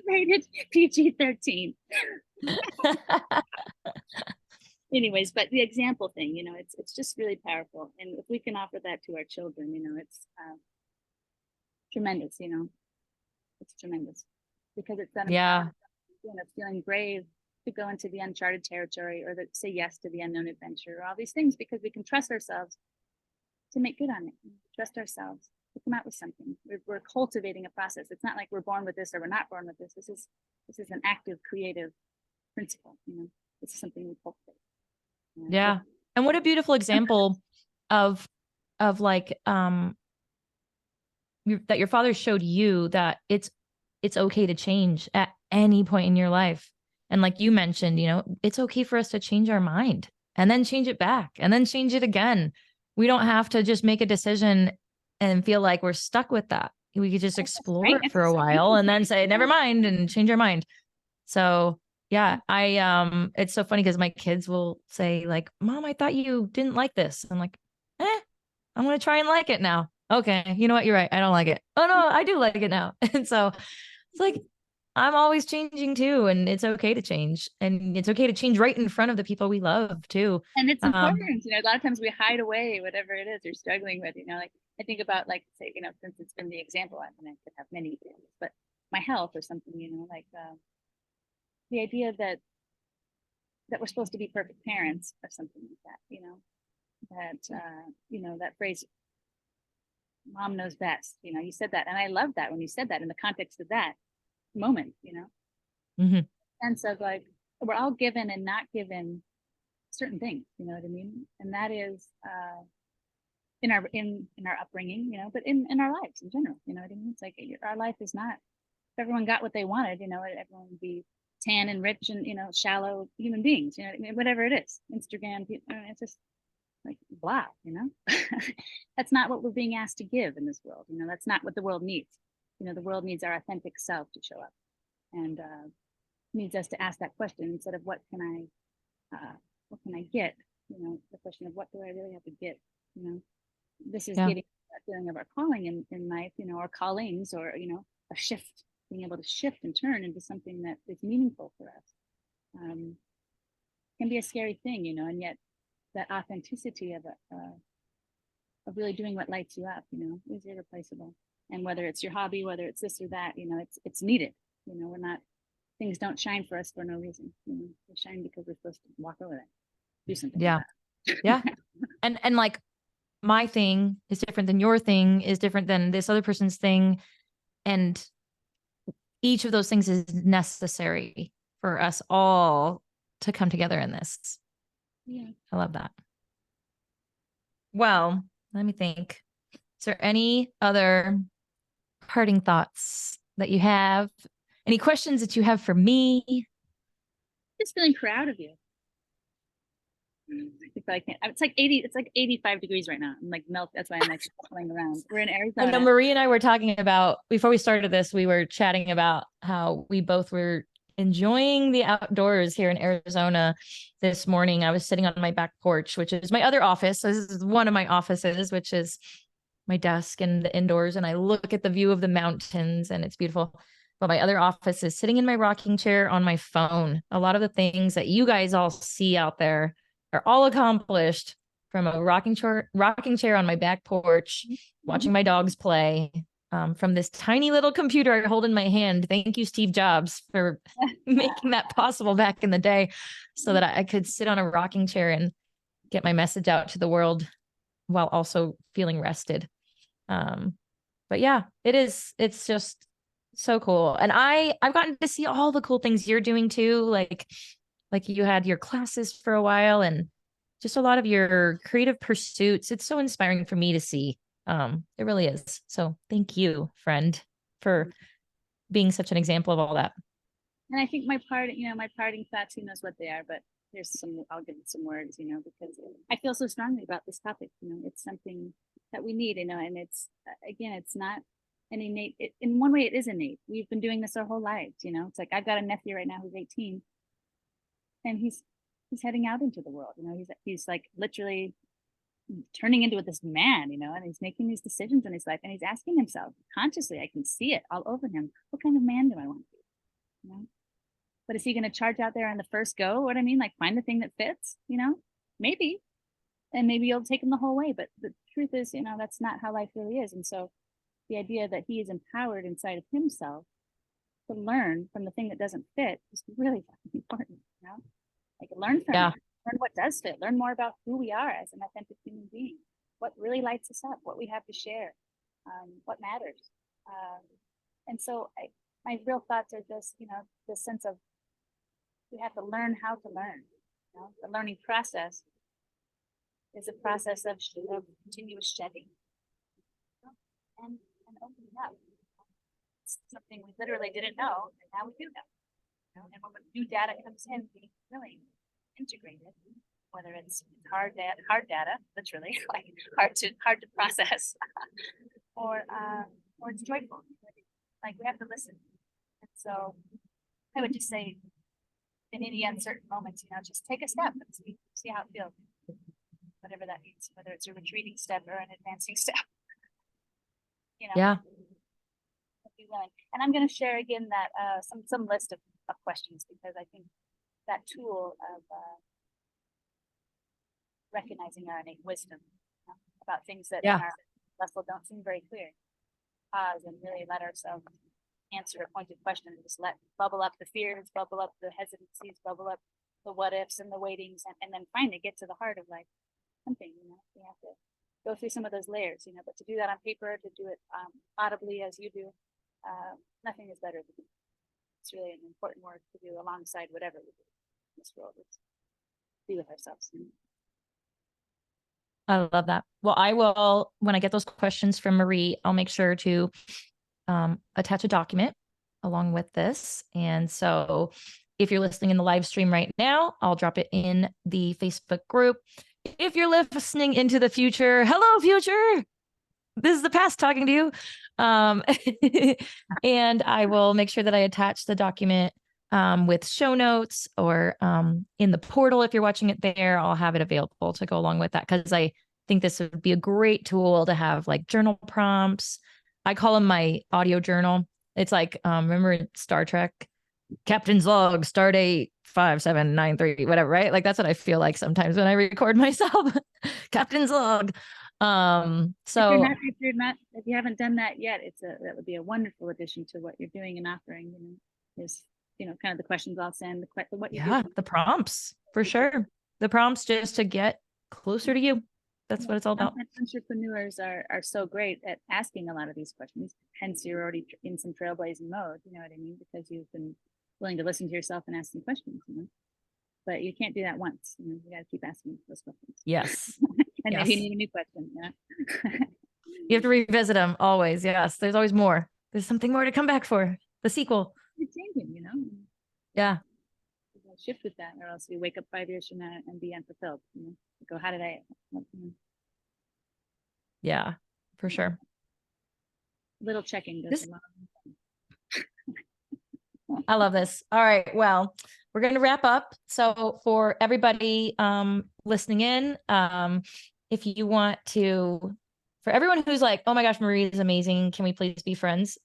[SPEAKER 2] Rated PG-13. Anyways, but the example thing, you know, it's just really powerful. And if we can offer that to our children, you know, it's tremendous, you know, it's tremendous. because it's that
[SPEAKER 1] Yeah.
[SPEAKER 2] feeling brave to go into the uncharted territory, or that say yes to the unknown adventure, or all these things, because we can trust ourselves to make good on it, trust ourselves to come out with something. We're cultivating a process. It's not like we're born with this or we're not born with this. This is an active, creative principle. This is something we cultivate.
[SPEAKER 1] Yeah. And what a beautiful example of like that your father showed you that it's okay to change at any point in your life. And like you mentioned, it's okay for us to change our mind and then change it back and then change it again. We don't have to just make a decision and feel like we're stuck with that. We could just explore it for a while and then say, never mind, and change our mind. So yeah, it's so funny because my kids will say like, Mom, I thought you didn't like this. I'm like, I'm going to try and like it now. Okay. You know what? You're right. I don't like it. Oh no, I do like it now. And so it's like, I'm always changing too. And it's okay to change, and it's okay to change right in front of the people we love too.
[SPEAKER 2] And it's important, a lot of times we hide away whatever it is you're struggling with, like I think about, like, say, since it's been the example, I could have many examples, but my health or something, like the idea that we're supposed to be perfect parents or something like that, that phrase, mom knows best, you said that. And I love that when you said that in the context of that moment,
[SPEAKER 1] Mm-hmm.
[SPEAKER 2] sense of like, we're all given and not given certain things, you know what I mean? And that is in our upbringing, but in our lives in general, you know what I mean? It's like our life is not, if everyone got what they wanted, everyone would be tan and rich and shallow human beings, what I mean? Whatever it is, Instagram, it's just like blah, That's not what we're being asked to give in this world. That's not what the world needs. The world needs our authentic self to show up, and needs us to ask that question instead of what can I get. The question of what do I really have to get. This is getting that feeling of our calling in life, our callings, or a shift, being able to shift and turn into something that is meaningful for us. Can be a scary thing, and yet that authenticity of really doing what lights you up, is irreplaceable. And whether it's your hobby, whether it's this or that, it's needed. We're not, things don't shine for us for no reason. They shine because we're supposed to walk over that, do something.
[SPEAKER 1] Yeah. Yeah. And like, my thing is different than your thing is different than this other person's thing. And each of those things is necessary for us all to come together in this.
[SPEAKER 2] Yeah.
[SPEAKER 1] I love that. Well, let me think. Is there any other parting thoughts that you have? Any questions that you have for me?
[SPEAKER 2] Just feeling proud of you. I can't. It's like 80. It's like 85 degrees right now. I'm like melt. That's why I'm like playing around. We're in Arizona.
[SPEAKER 1] I know Marie and I were talking about, before we started this, we were chatting about how we both were enjoying the outdoors here in Arizona this morning. I was sitting on my back porch, which is my other office. So this is one of my offices, which is my desk and the indoors. And I look at the view of the mountains and it's beautiful. But my other office is sitting in my rocking chair on my phone. A lot of the things that you guys all see out there are all accomplished from a rocking chair on my back porch, watching my dogs play, from this tiny little computer I hold in my hand. Thank you, Steve Jobs, for making that possible back in the day, so that I could sit on a rocking chair and get my message out to the world while also feeling rested. But yeah, it's just so cool. And I've gotten to see all the cool things you're doing too. Like you had your classes for a while and just a lot of your creative pursuits. It's so inspiring for me to see. It really is. So thank you, friend, for being such an example of all that.
[SPEAKER 2] And I think my parting thoughts, who knows what they are, but I'll give it some words, because I feel so strongly about this topic. It's something that we need, and it's, again, it's not an innate, in one way it is innate. We've been doing this our whole lives, it's like, I've got a nephew right now who's 18, and he's heading out into the world. He's like literally turning into this man, and he's making these decisions in his life, and he's asking himself consciously, I can see it all over him, what kind of man do I want to be? But is he going to charge out there on the first go? What I mean, like, find the thing that fits, maybe, and maybe you'll take him the whole way. But the truth is, that's not how life really is. And so the idea that he is empowered inside of himself to learn from the thing that doesn't fit is really important, you know? Like learn from
[SPEAKER 1] Yeah.
[SPEAKER 2] it, learn what does fit, learn more about who we are as an authentic human being, what really lights us up, what we have to share, what matters. And so my real thoughts are just, you know, the sense of we have to learn how to learn. You know? The learning process is a process of continuous shedding and opening up. It's something we literally didn't know, and now we do know. You know? And when new data comes in, we really integrate it. Whether it's hard data, literally, like hard to process, or it's joyful. Like we have to listen. And so I would just say, in any uncertain moments, you know, just take a step and see how it feels, whatever that means, whether it's a retreating step or an advancing step. You know.
[SPEAKER 1] Yeah.
[SPEAKER 2] Be willing. And I'm going to share again that some list of questions, because I think that tool of recognizing our innate wisdom, you know, about things that in our vessel don't seem very clear. Pause and really let ourselves answer a pointed question, and just let bubble up the fears, bubble up the hesitancies, bubble up the what ifs and the waitings, and then finally get to the heart of like something, you know. We have to go through some of those layers, you know, but to do that on paper, to do it audibly as you do, nothing is better than it. It's really an important work to do alongside whatever we do in this world. It's be with ourselves.
[SPEAKER 1] I love that. Well, I will, when I get those questions from Marie, I'll make sure to attach a document along with this. And so if you're listening in the live stream right now, I'll drop it in the Facebook group. If you're listening into the future, hello, future. This is the past talking to you. And I will make sure that I attach the document with show notes, or in the portal. If you're watching it there, I'll have it available to go along with that, because I think this would be a great tool to have, like journal prompts. I call them my audio journal. It's like, remember Star Trek, Captain's Log, Stardate 5793, whatever, right? Like that's what I feel like sometimes when I record myself. Captain's Log. So
[SPEAKER 2] if you haven't done that yet, that would be a wonderful addition to what you're doing and offering. You know, is, you know, kind of the questions I'll send, what you do.
[SPEAKER 1] The prompts for sure. The prompts just to get closer to you. That's what it's all about.
[SPEAKER 2] Entrepreneurs are so great at asking a lot of these questions. Hence, you're already in some trailblazing mode. You know what I mean? Because you've been willing to listen to yourself and ask some questions. You know? But you can't do that once. You know, you got to keep asking those questions.
[SPEAKER 1] Yes.
[SPEAKER 2] And maybe you need a new question. Yeah.
[SPEAKER 1] You have to revisit them always. Yes. There's always more. There's something more to come back for. The sequel.
[SPEAKER 2] It's changing, you know?
[SPEAKER 1] Yeah.
[SPEAKER 2] Shift with that, or else you wake up 5 years from that and be unfulfilled. You know? Go, how did I?
[SPEAKER 1] Yeah, for sure.
[SPEAKER 2] Little checking goes a long.
[SPEAKER 1] I love this. All right. Well, we're going to wrap up. So for everybody listening in, if you want to, for everyone who's like, oh my gosh, Marie is amazing, can we please be friends?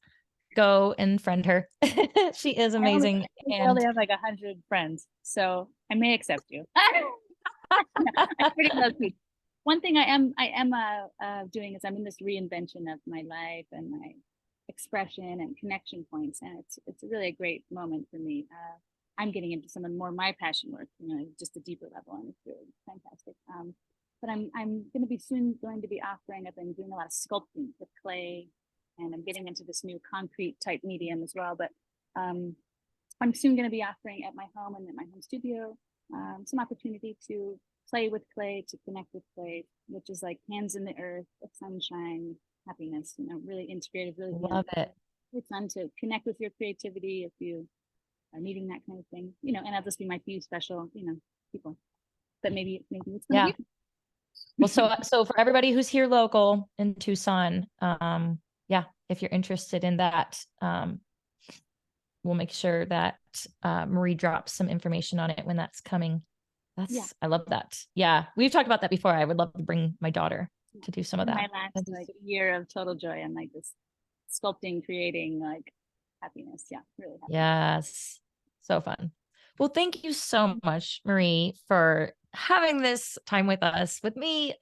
[SPEAKER 1] Go and friend her. She is amazing.
[SPEAKER 2] I only have like 100 friends, so I may accept you. I'm pretty low key. One thing I am doing is I'm in this reinvention of my life and my expression and connection points, and it's really a great moment for me. I'm getting into some of more my passion work, you know, just a deeper level, and it's really fantastic. But I'm going to be soon going to be offering. I've been doing a lot of sculpting with clay, and I'm getting into this new concrete type medium as well. But I'm soon going to be offering at my home and at my home studio some opportunity to play with clay, to connect with clay, which is like hands in the earth, sunshine, happiness, you know, really integrative, really
[SPEAKER 1] love it.
[SPEAKER 2] It's fun to connect with your creativity if you are needing that kind of thing, you know, and I'll just be my few special, you know, people. But maybe it's
[SPEAKER 1] yeah. Well, so for everybody who's here local in Tucson, yeah, if you're interested in that, we'll make sure that Marie drops some information on it when that's coming. I love that. Yeah, we've talked about that before. I would love to bring my daughter to do some of that.
[SPEAKER 2] My last like year of total joy and like this sculpting, creating like happiness. Yeah, really happy.
[SPEAKER 1] Yes, so fun. Well, thank you so much, Marie, for having this time with us, with me.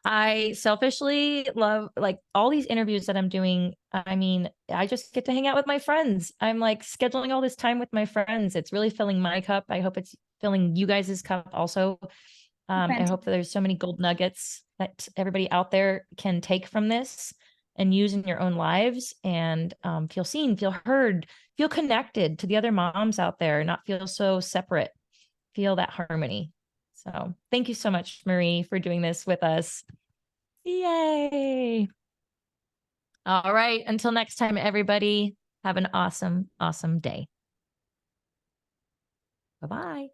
[SPEAKER 1] I selfishly love like all these interviews that I'm doing. I mean, I just get to hang out with my friends. I'm like scheduling all this time with my friends. It's really filling my cup. I hope it's filling you guys' cup also. I hope that there's so many gold nuggets that everybody out there can take from this and use in your own lives and feel seen, feel heard, feel connected to the other moms out there, not feel so separate, feel that harmony. So thank you so much, Marie, for doing this with us. Yay. All right. Until next time, everybody, have an awesome, awesome day. Bye-bye.